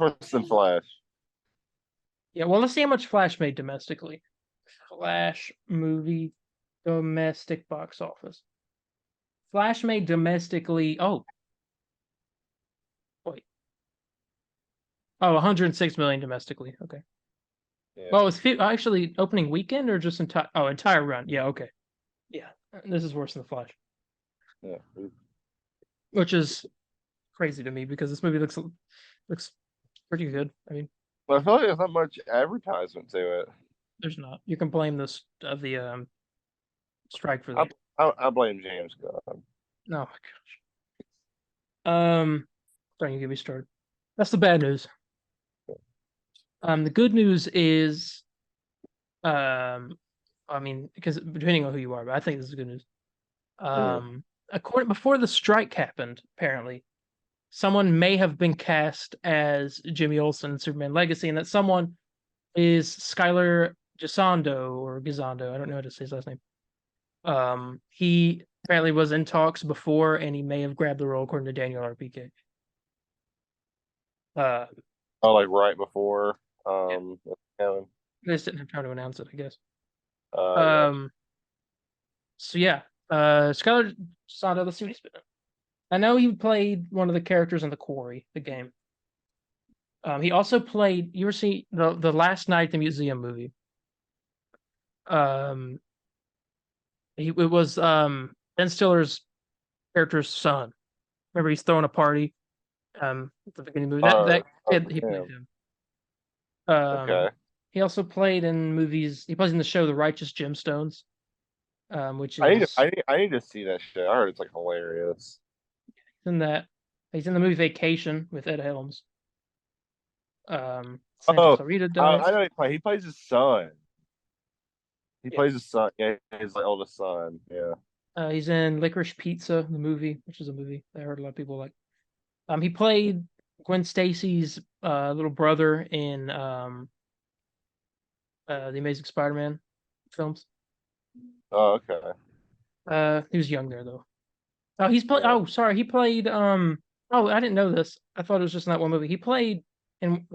worse than Flash. yeah. Well, let's see how much Flash made domestically. Flash movie domestic box office. Flash made domestically. Oh, wait. Oh, 106 million domestically. Okay. Yeah. Well, it's actually opening weekend or just entire run. Yeah. Okay. Yeah, this is worse than the Flash. Yeah. Which is crazy to me because this movie looks pretty good. I mean, I feel like there's not much advertisement to it. there's not. You can blame this of the strike for that. I blame James Gunn. No, my gosh. Don't you get me started. That's the bad news. The good news is, I mean, because depending on who you are, but I think this is good news. Before the strike happened, apparently, someone may have been cast as Jimmy Olsen in Superman Legacy, and that someone is Skylar Gisondo. I don't know how to say his last name. He apparently was in talks before, and he may have grabbed the role, according to Daniel RPK. Uh, Oh, like right before yeah, Kevin. they just didn't have time to announce it, I guess. Yeah. Um, so yeah, Skylar Sando, let's see what he's been in. I know he played one of the characters in The Quarry, the game. He also played. You ever see the Last Night at the Museum movie? Um, it was Ben Stiller's character's son. Remember, he's throwing a party. At the beginning of the movie. That Oh, kid, he played damn. him. Okay. He also played in movies. He plays in the show The Righteous Gemstones, which I need to is I need to see that shit. I heard it's like hilarious. in that. He's in the movie Vacation with Ed Helms. Santa Oh, Clarita I Diet. know he plays his son. He Yeah. plays his son. Yeah, his like, oldest son. Yeah. He's in Licorice Pizza, the movie, which is a movie that I heard a lot of people like. He played Gwen Stacy's little brother in the Amazing Spider-Man films. Oh, okay. He was young there though. Oh, he's played. Yeah. Oh, sorry, he played. Oh, I didn't know this. I thought it was just in that one movie. He played in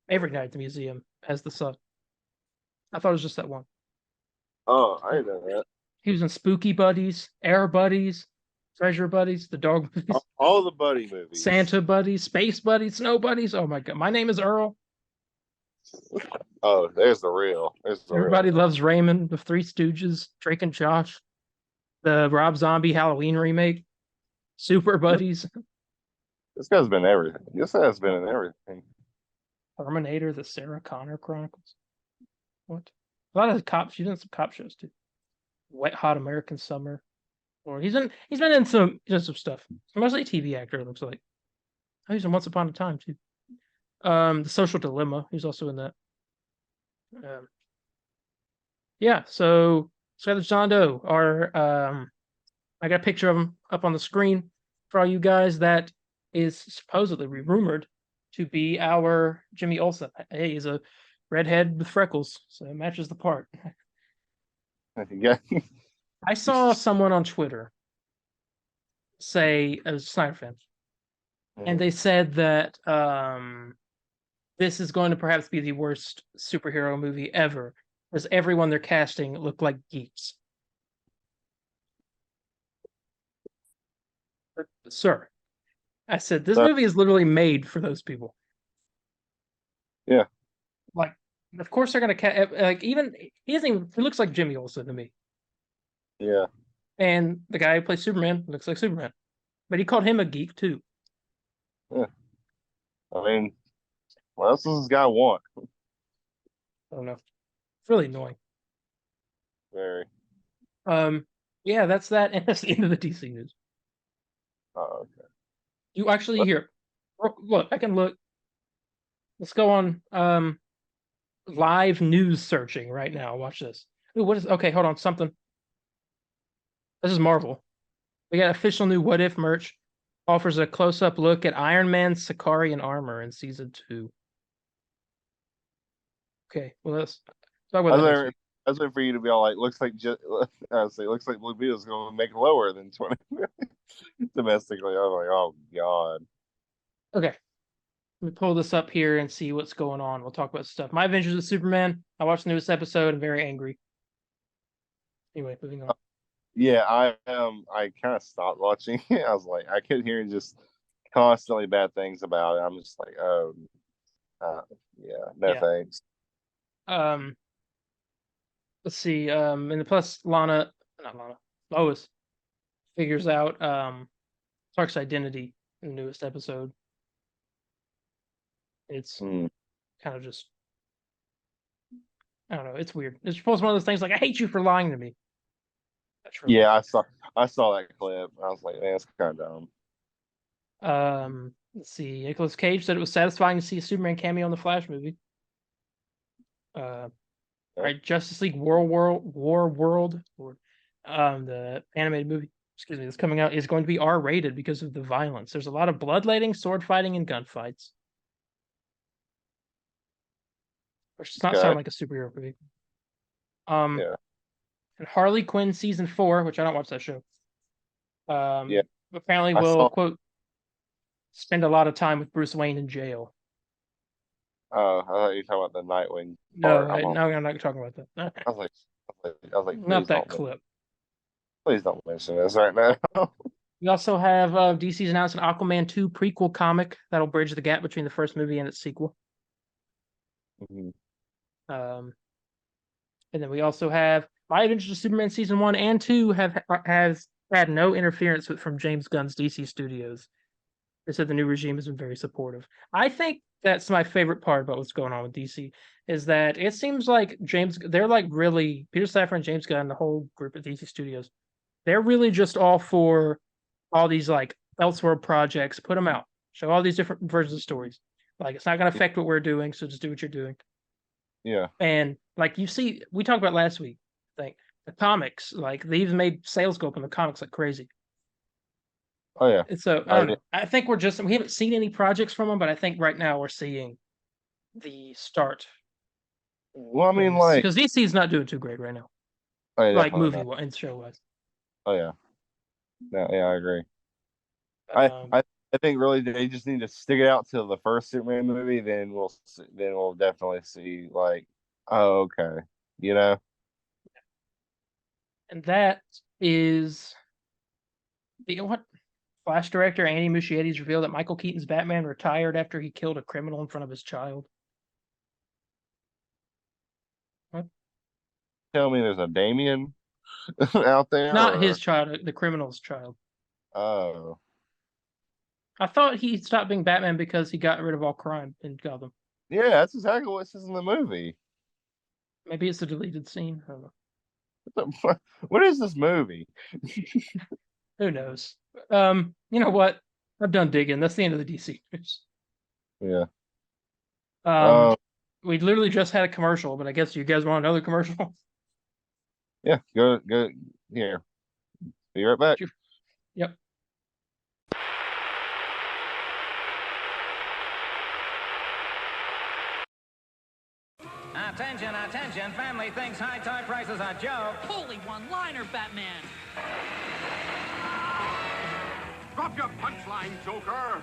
Every Night at the Museum as the son. I thought it was just that one. Oh, I didn't know that. He was in Spooky Buddies, Air Buddies, Treasure Buddies, the dog movies, All the buddy movies. Santa Buddies, Space Buddies, Snow Buddies. Oh my God, my name is Earl. Oh, there's the real. There's the Everybody real. loves Raymond, the Three Stooges, Drake and Josh, the Rob Zombie Halloween remake, Super Buddies, This guy's been everything. This guy's been in everything. Terminator, the Sarah Connor Chronicles. What? A lot of the cops. She's in some cop shows too. Wet Hot American Summer. Or he's been in some stuff. Mostly TV actor, it looks like. Oh, he's in Once Upon a Time too. The Social Dilemma. He's also in that. Yeah, so Skylar Jondo are I got a picture of him up on the screen for all you guys. That is supposedly rumored to be our Jimmy Olsen. Hey, he's a redhead with freckles, so it matches the part. Yeah. I saw someone on Twitter say, a Snyder fan, and they said that this is going to perhaps be the worst superhero movie ever, because everyone they're casting look like geeks. Sir, I said this movie is literally made for those people. Yeah. Like, of course they're gonna like even he doesn't even he looks like Jimmy Olsen to me. Yeah. And the guy who plays Superman looks like Superman. But he called him a geek too. Yeah. I mean, what else does this guy want? I don't know. It's really annoying. Very. Yeah, that's that, and that's the end of the DC news. Oh, okay. You actually here. Look, I can look. Let's go on live news searching right now. Watch this. Ooh, what is okay, hold on, something. This is Marvel. We got official new What If merch. Offers a close-up look at Iron Man's Sicarian armor in season 2. Okay, well let's talk about that next week. I was waiting for you to be all like, looks like I say, looks like Blue Beetle's going to make lower than 20 domestically. I was like, oh god. Okay, let me pull this up here and see what's going on. We'll talk about stuff. My Adventures with Superman. I watched the newest episode. I'm very angry. Anyway, moving on. Yeah, I kind of stopped watching it. I was like, I kept hearing just constantly bad things about it. I'm just like, oh, yeah, no thanks. Let's see. And the plus Lois figures out Clark's identity in the newest episode. It's kind of just, I don't know. It's weird. It's supposed to be one of those things like, I hate you for lying to me. Yeah, I saw that clip. I was like, man, it's kind of dumb. Let's see. Nicolas Cage said it was satisfying to see a Superman cameo in the Flash movie. All right, Justice League War World, the animated movie, excuse me, that's coming out is going to be R-rated because of the violence. There's a lot of bloodletting, sword fighting, and gunfights. Which does not sound like a superhero movie. yeah. And Harley Quinn season 4, which I don't watch that show. Yeah. Apparently will quote spend a lot of time with Bruce Wayne in jail. Oh, I thought you were talking about the Nightwing No, part. no, I'm not talking about that. I was like, Not that clip. please don't mention this right now. We also have DC's announced an Aquaman 2 prequel comic that'll bridge the gap between the first movie and its sequel. Mhm. And then we also have My Adventures of Superman season 1 and 2 has had no interference from James Gunn's DC Studios. They said the new regime has been very supportive. I think that's my favorite part about what's going on with DC is that it seems like they're like really Peter Safran and James Gunn, the whole group at DC Studios, they're really just all for all these like Elseworld projects. Put them out, show all these different versions of stories. Like it's not going to affect what we're doing, so just do what you're doing. Yeah. And like you see, we talked about last week, I think the comics, like they've made sales go up in the comics like crazy. Oh yeah. And so I don't know. I think we haven't seen any projects from them, but I think right now we're seeing the start. Well, I mean, like, because DC is not doing too great right now, oh, yeah, like movie and show wise. Oh yeah. Yeah, I agree. I think really they just need to stick it out till the first Superman movie, then we'll definitely see like, oh okay, you know. And that is what Flash director Andy Muschietti's revealed that Michael Keaton's Batman retired after he killed a criminal in front of his child. What? Tell me there's a Damien out there? Not his child, the criminal's child. Oh. I thought he stopped being Batman because he got rid of all crime in Gotham. Yeah, that's exactly what it says in the movie. Maybe it's a deleted scene. I don't know. What is this movie? Who knows? You know what? I'm done digging. That's the end of the DC news. Yeah. We literally just had a commercial, but I guess you guys want another commercial? Yeah, go here. Be right back. Yep. Attention, attention, family thinks high toy prices are joke. Holy one-liner, Batman! Drop your punchline, Joker!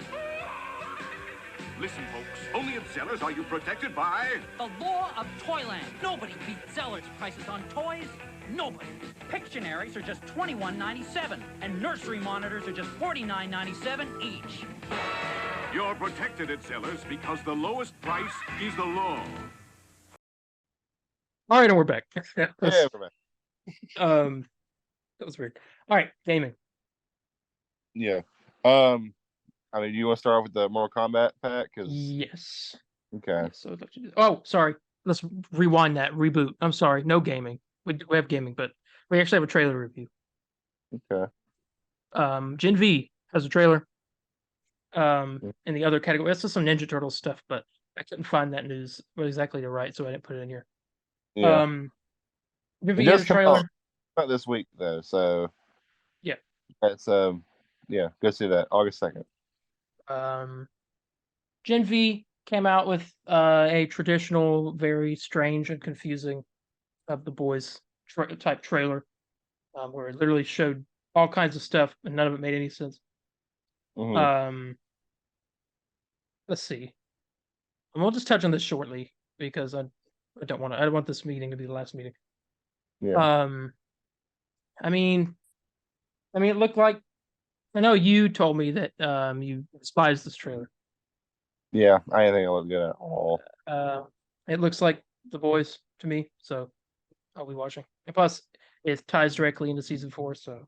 Listen, folks, only at Zellers are you protected by... the law of Toyland. Nobody beats Zellers' prices on toys. Nobody. Pictionaries are just $21.97, and nursery monitors are just $49.97 each. You're protected at Zellers because the lowest price is the law. All right, and we're back. Yeah, we're back. That was weird. All right, gaming. Yeah. I mean, you want to start off with the Mortal Kombat pack? Yes. Okay. Yes, so sorry. Let's rewind that. Reboot. I'm sorry. No gaming. We have gaming, but we actually have a trailer review. Okay. Gen V has a trailer. In the other category, that's just some Ninja Turtles stuff, but I couldn't find that news exactly to write, so I didn't put it in here. Yeah. Gen V has a trailer. Not this week though, so yeah. That's yeah, go see that August 2nd. Gen V came out with a traditional, very strange and confusing of the boys type trailer, where it literally showed all kinds of stuff and none of it made any sense. Mm-hmm. Let's see. And we'll just touch on this shortly because I don't want this meeting to be the last meeting. Yeah. I mean, it looked like, I know you told me that you despised this trailer. Yeah, I didn't think it looked good at all. It looks like The Boys to me, so I'll be watching. And plus, it ties directly into season 4, so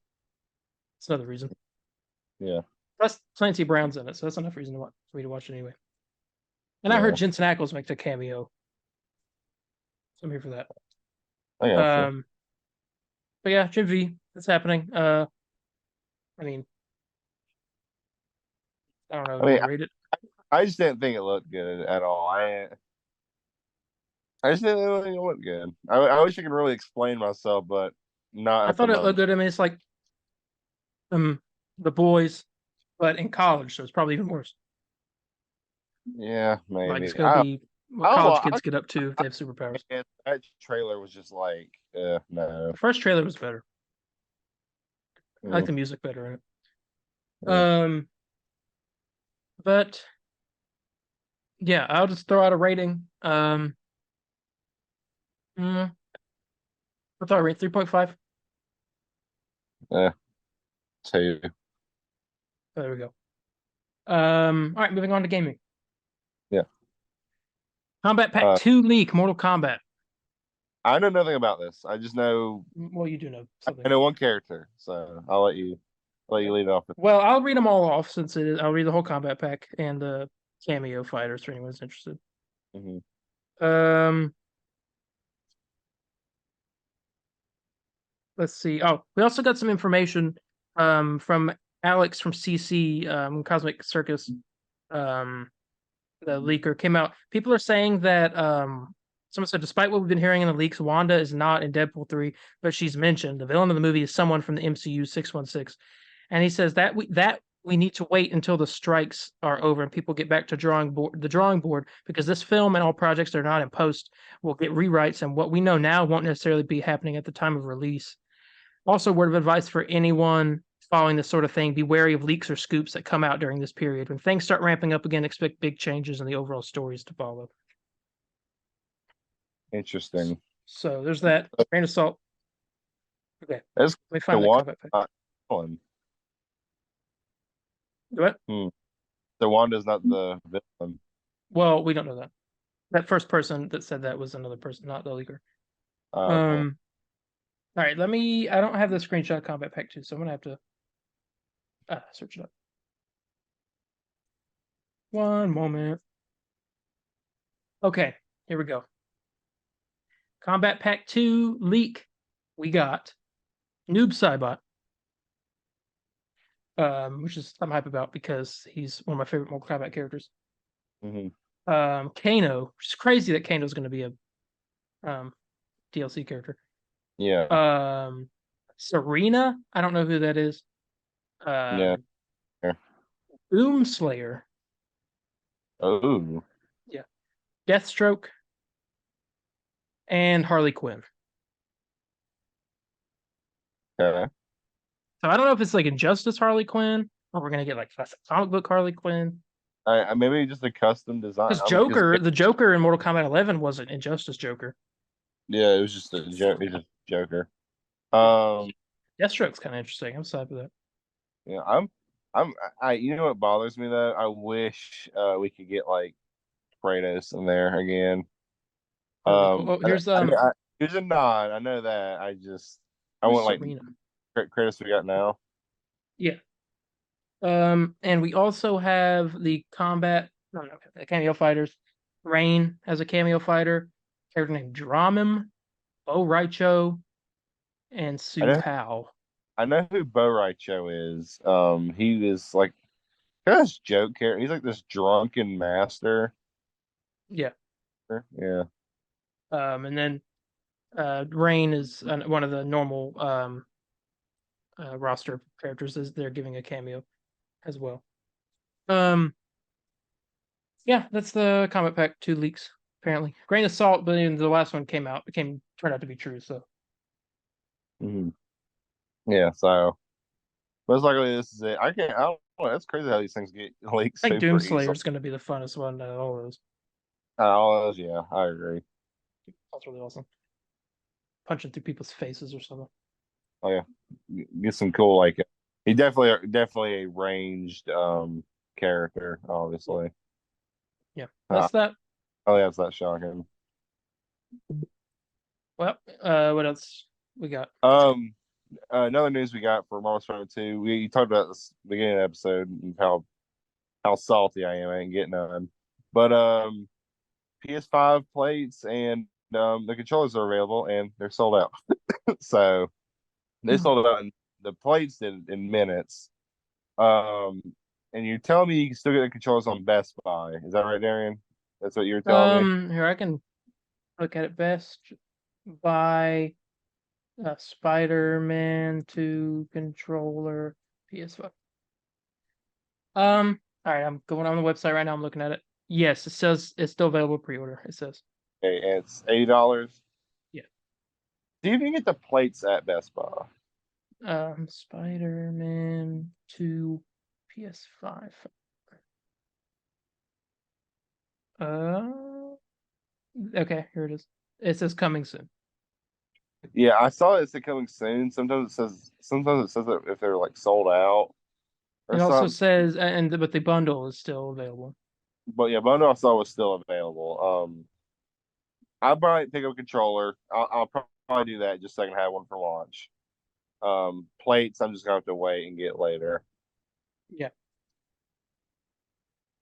it's another reason. Yeah. Plus, Clancy Brown's in it, so that's enough reason for me to watch it anyway. And I heard Jensen Ackles makes a cameo, so I'm here for that. But yeah, Gen V, that's happening. I mean, I don't know. I just didn't think it looked good at all. I just didn't think it looked good. I wish I could really explain myself, but not. I thought it looked good. I mean, it's like The Boys, but in college, so it's probably even worse. Yeah, maybe. Like it's gonna be what college kids get up to if they have superpowers. That trailer was just like, no. The first trailer was better. I like the music better in it. But yeah, I'll just throw out a rating. What's our rate? 3.5. Yeah, 2. There we go. All right, moving on to gaming. Yeah. Combat Pack 2 leak, Mortal Kombat. I know nothing about this. I just know Well, you do know something. I know one character, so I'll let you lead off. Well, I'll read them all off since it is. I'll read the whole combat pack and the cameo fighters for anyone who's interested. Mm-hmm. Let's see. Oh, we also got some information from Alex from CC Cosmic Circus. The leaker came out. People are saying that someone said, despite what we've been hearing in the leaks, Wanda is not in Deadpool 3, but she's mentioned. The villain of the movie is someone from the MCU 616. And he says that we need to wait until the strikes are over and people get back to the drawing board, because this film and all projects that are not in post will get rewrites, and what we know now won't necessarily be happening at the time of release. Also, word of advice for anyone following this sort of thing: be wary of leaks or scoops that come out during this period. When things start ramping up again, expect big changes in the overall stories to follow. Interesting. So there's that. Grain of salt. Okay. That's Let me the find that one. combat pack. What? The Wanda's not the villain. Well, we don't know that. That first person that said that was another person, not the leaker. Okay. All right, I don't have the screenshot of Combat Pack 2, so I'm gonna have to search it up. One moment. Okay, here we go. Combat Pack 2 leak. We got Noob Saibot, which is I'm hype about because he's one of my favorite Mortal Kombat characters. Mm-hmm. Kano, which is crazy that Kano's going to be a DLC character. Yeah. Serena, I don't know who that is. Yeah. Boom Slayer. Oh. Yeah. Deathstroke. And Harley Quinn. Okay. So I don't know if it's like Injustice Harley Quinn, or we're gonna get like classic comic book Harley Quinn. Maybe just a custom design. Because the Joker in Mortal Kombat 11 wasn't Injustice Joker. Yeah, it was just a joke. It's just Joker. Deathstroke's kind of interesting. I'm excited for that. Yeah, you know what bothers me though? I wish we could get like Kratos in there again. Here's here's a nod. I know that. I want like Serena. Kratos we got now. Yeah. And we also have the cameo fighters. Rain as a cameo fighter. Character named Dramim, Bo Raicho, and Su Pao. I know who Bo Raicho is. He is like kind of this joke character. He's like this drunken master. Yeah. Yeah. And then Rain is one of the normal roster characters. They're giving a cameo as well. Yeah, that's the Combat Pack 2 leaks. Apparently, grain of salt, but even the last one turned out to be true. So. Mm-hmm. Yeah. So most likely this is it. I don't know. That's crazy how these things get leaked. I think Doomslayer is going to be the funnest one out of all those. All those, yeah, I agree. That's really awesome. Punching through people's faces or something. Oh yeah, get some cool like he definitely a ranged character, obviously. Yeah, that's that. Oh yeah, it's that shocking. Well, what else we got? Another news we got for Marvel Spider 2. We talked about this beginning of the episode and how salty I am. I ain't getting none. But PS5 plates and the controllers are available and they're sold out. So they sold out in the plates in minutes. And you're telling me you can still get the controllers on Best Buy. Is that right, Darien? That's what you were telling me? Here I can look at it. Best Buy Spider-Man 2 controller PS5. All right, I'm going on the website right now. I'm looking at it. Yes, it says it's still available pre-order. It says. Okay, and it's $80. Yeah. Do you even get the plates at Best Buy? Spider-Man 2 PS5. Okay, here it is. It says coming soon. Yeah, I saw it said coming soon. Sometimes it says that if they're like sold out or It also something. says, but the bundle is still available. But yeah, bundle I saw was still available. I might pick up a controller. I'll probably do that just so I can have one for launch. Plates I'm just gonna have to wait and get later. Yeah.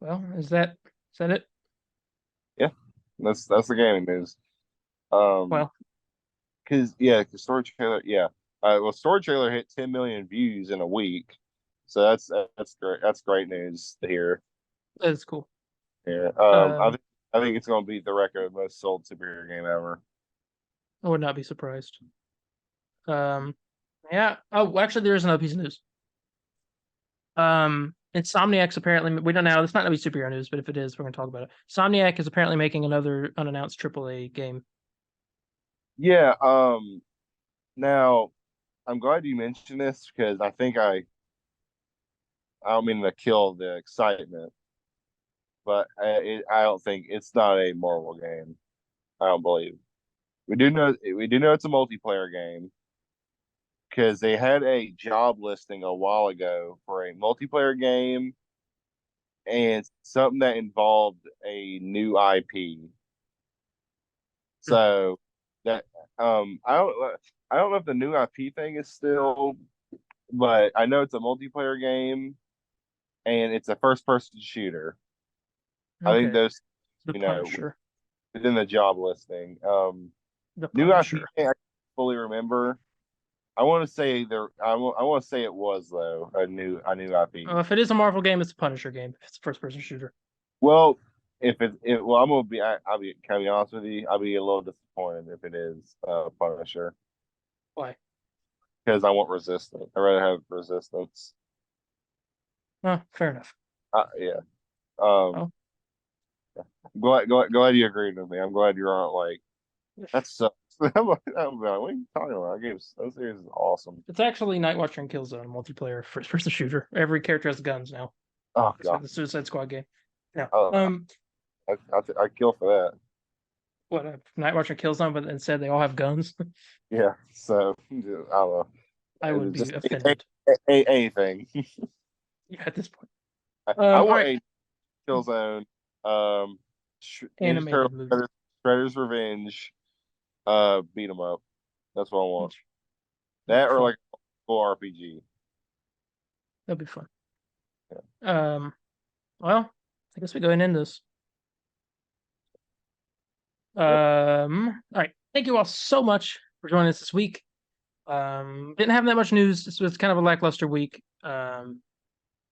Well, is that it? Yeah, that's the gaming news. Well, Cause Story Trailer, well, Story Trailer hit 10 million views in a week, so that's great. That's great news to hear. that's cool. Yeah, Um, I think it's gonna beat the record of most sold superhero game ever. I would not be surprised. Yeah. Oh, actually, there is another piece of news. Insomniac's apparently, we don't know. It's not gonna be superhero news, but if it is, we're gonna talk about it. Insomniac is apparently making another unannounced AAA game. Yeah. Now I'm glad you mentioned this because I don't mean to kill the excitement, but I don't think it's not a Marvel game. I don't believe. We do know it's a multiplayer game because they had a job listing a while ago for a multiplayer game and something that involved a new IP. So that I don't know if the new IP thing is still, but I know it's a multiplayer game and it's a first person shooter. I think Okay. those The you know Punisher. within the job listing. The New IP Punisher. I can't fully remember. I want to say I want to say it was though a new IP. If it is a Marvel game, it's a Punisher game. If it's a first person shooter. Well, well, I'll be kind of honest with you. I'll be a little disappointed if it is Punisher Why? because I want Resistance. I'd rather have Resistance. Oh, fair enough. Yeah. Oh. Glad you agreed with me. I'm glad you aren't like that sucks. I'm like, what are you talking about? That series is awesome. It's actually Nightwatcher and Killzone multiplayer first person shooter. Every character has guns now. Oh It's like god, the Suicide Squad game. Yeah. oh, I kill for that. What Nightwatcher and Killzone, but instead they all have guns. Yeah. So I don't know. I would Just be offended. anything. Yeah, at this point. I All want right. a Killzone. Ninja Animated Turtles, movie. Shredder's Revenge. Beat 'em up. That's what I want. That'd That be or fun. like a full RPG. That'd be fun. Yeah. Well, I guess we go and end this. Yep. All right. Thank you all so much for joining us this week. Didn't have that much news. This was kind of a lackluster week.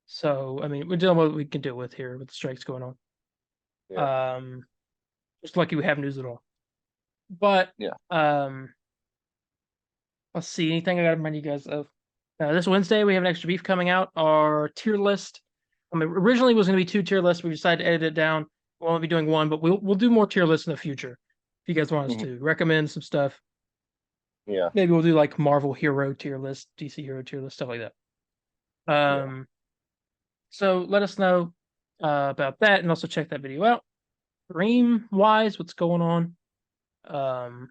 So I mean, we're dealing with what we can deal with here with the strikes going on. Yeah. Just lucky we have news at all. But Yeah. let's see. Anything I gotta remind you guys of? This Wednesday we have an extra beef coming out. Our tier list. I mean, originally it was going to be 2 tier lists. We decided to edit it down. We'll only be doing 1, but we'll do more tier lists in the future. If you guys want us to recommend some stuff, Yeah. maybe we'll do like Marvel hero tier list, DC hero tier list, stuff like that. So let us know about that, and also check that video out. Dream wise, what's going on? I'm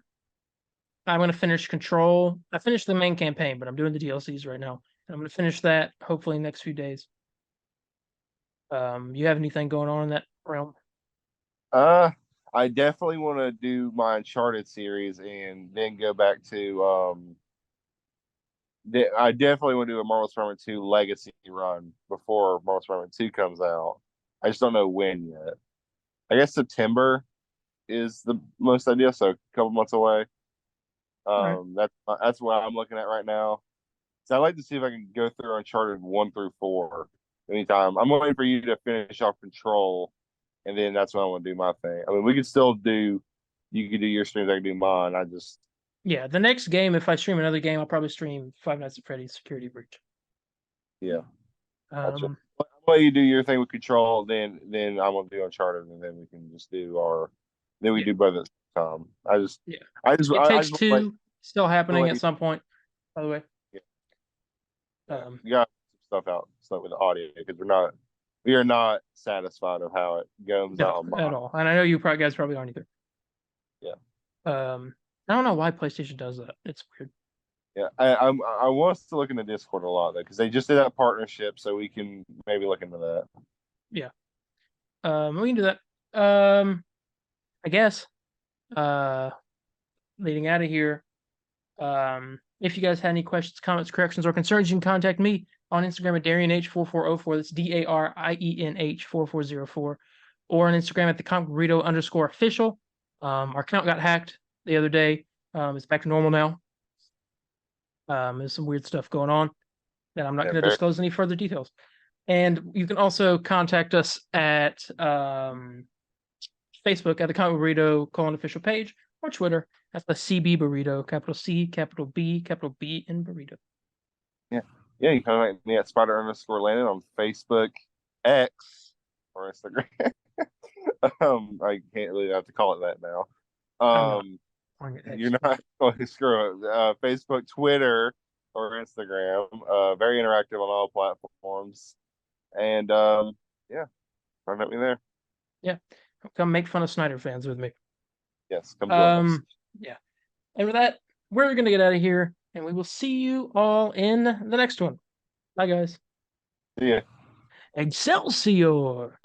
going to finish Control. I finished the main campaign, but I'm doing the DLCs right now. And I'm going to finish that hopefully in the next few days. You have anything going on in that realm? I definitely want to do my Uncharted series and then go back to I definitely want to do a Marvel Spider-Man 2 Legacy run before Marvel Spider-Man 2 comes out. I just don't know when yet. I guess September is the most ideal, so a couple months away. Right. That's what I'm looking at right now. So I'd like to see if I can go through Uncharted 1 through 4 anytime. I'm waiting for you to finish off Control, and then that's when I want to do my thing. I mean, we could still do. You could do your streams, I can do mine. Yeah, the next game, if I stream another game, I'll probably stream Five Nights at Freddy's Security Breach. Yeah. Gotcha. Um, I'll let you do your thing with Control, then I'm gonna do Uncharted, and then we can just do our. Then we do both at the same time. It Takes Two still happening at some point. By the way, Yeah. You got some stuff with the audio because we we are not satisfied of how it goes No, on. at all. And I know you guys probably aren't either. Yeah. I don't know why PlayStation does that. It's weird. Yeah, I want us to look into Discord a lot though, because they just did that partnership, so we can maybe look into that. Yeah. We can do that. I guess. Leading out of here. If you guys had any questions, comments, corrections, or concerns, you can contact me on Instagram at DarienH4404. That's DARIENH4404. Or on Instagram at the _official. Our account got hacked the other day. It's back to normal now. There's some weird stuff going on that I'm not going to disclose any further details. And you can also contact us at Facebook at the Comic Burrito _official page, or Twitter at the CB Burrito, capital C, capital B, in Burrito. Yeah, you can contact me at Spider_Landon on Facebook, X, or Instagram. I can't really have to call it that now. You're not going to screw it. Facebook, Twitter, or Instagram. Very interactive on all platforms. And yeah, contact me there. Yeah, come make fun of Snyder fans with me. Yes, come join us. Yeah, and with that, we're gonna get out of here, and we will see you all in the next one. Bye, guys. See ya. Excelsior.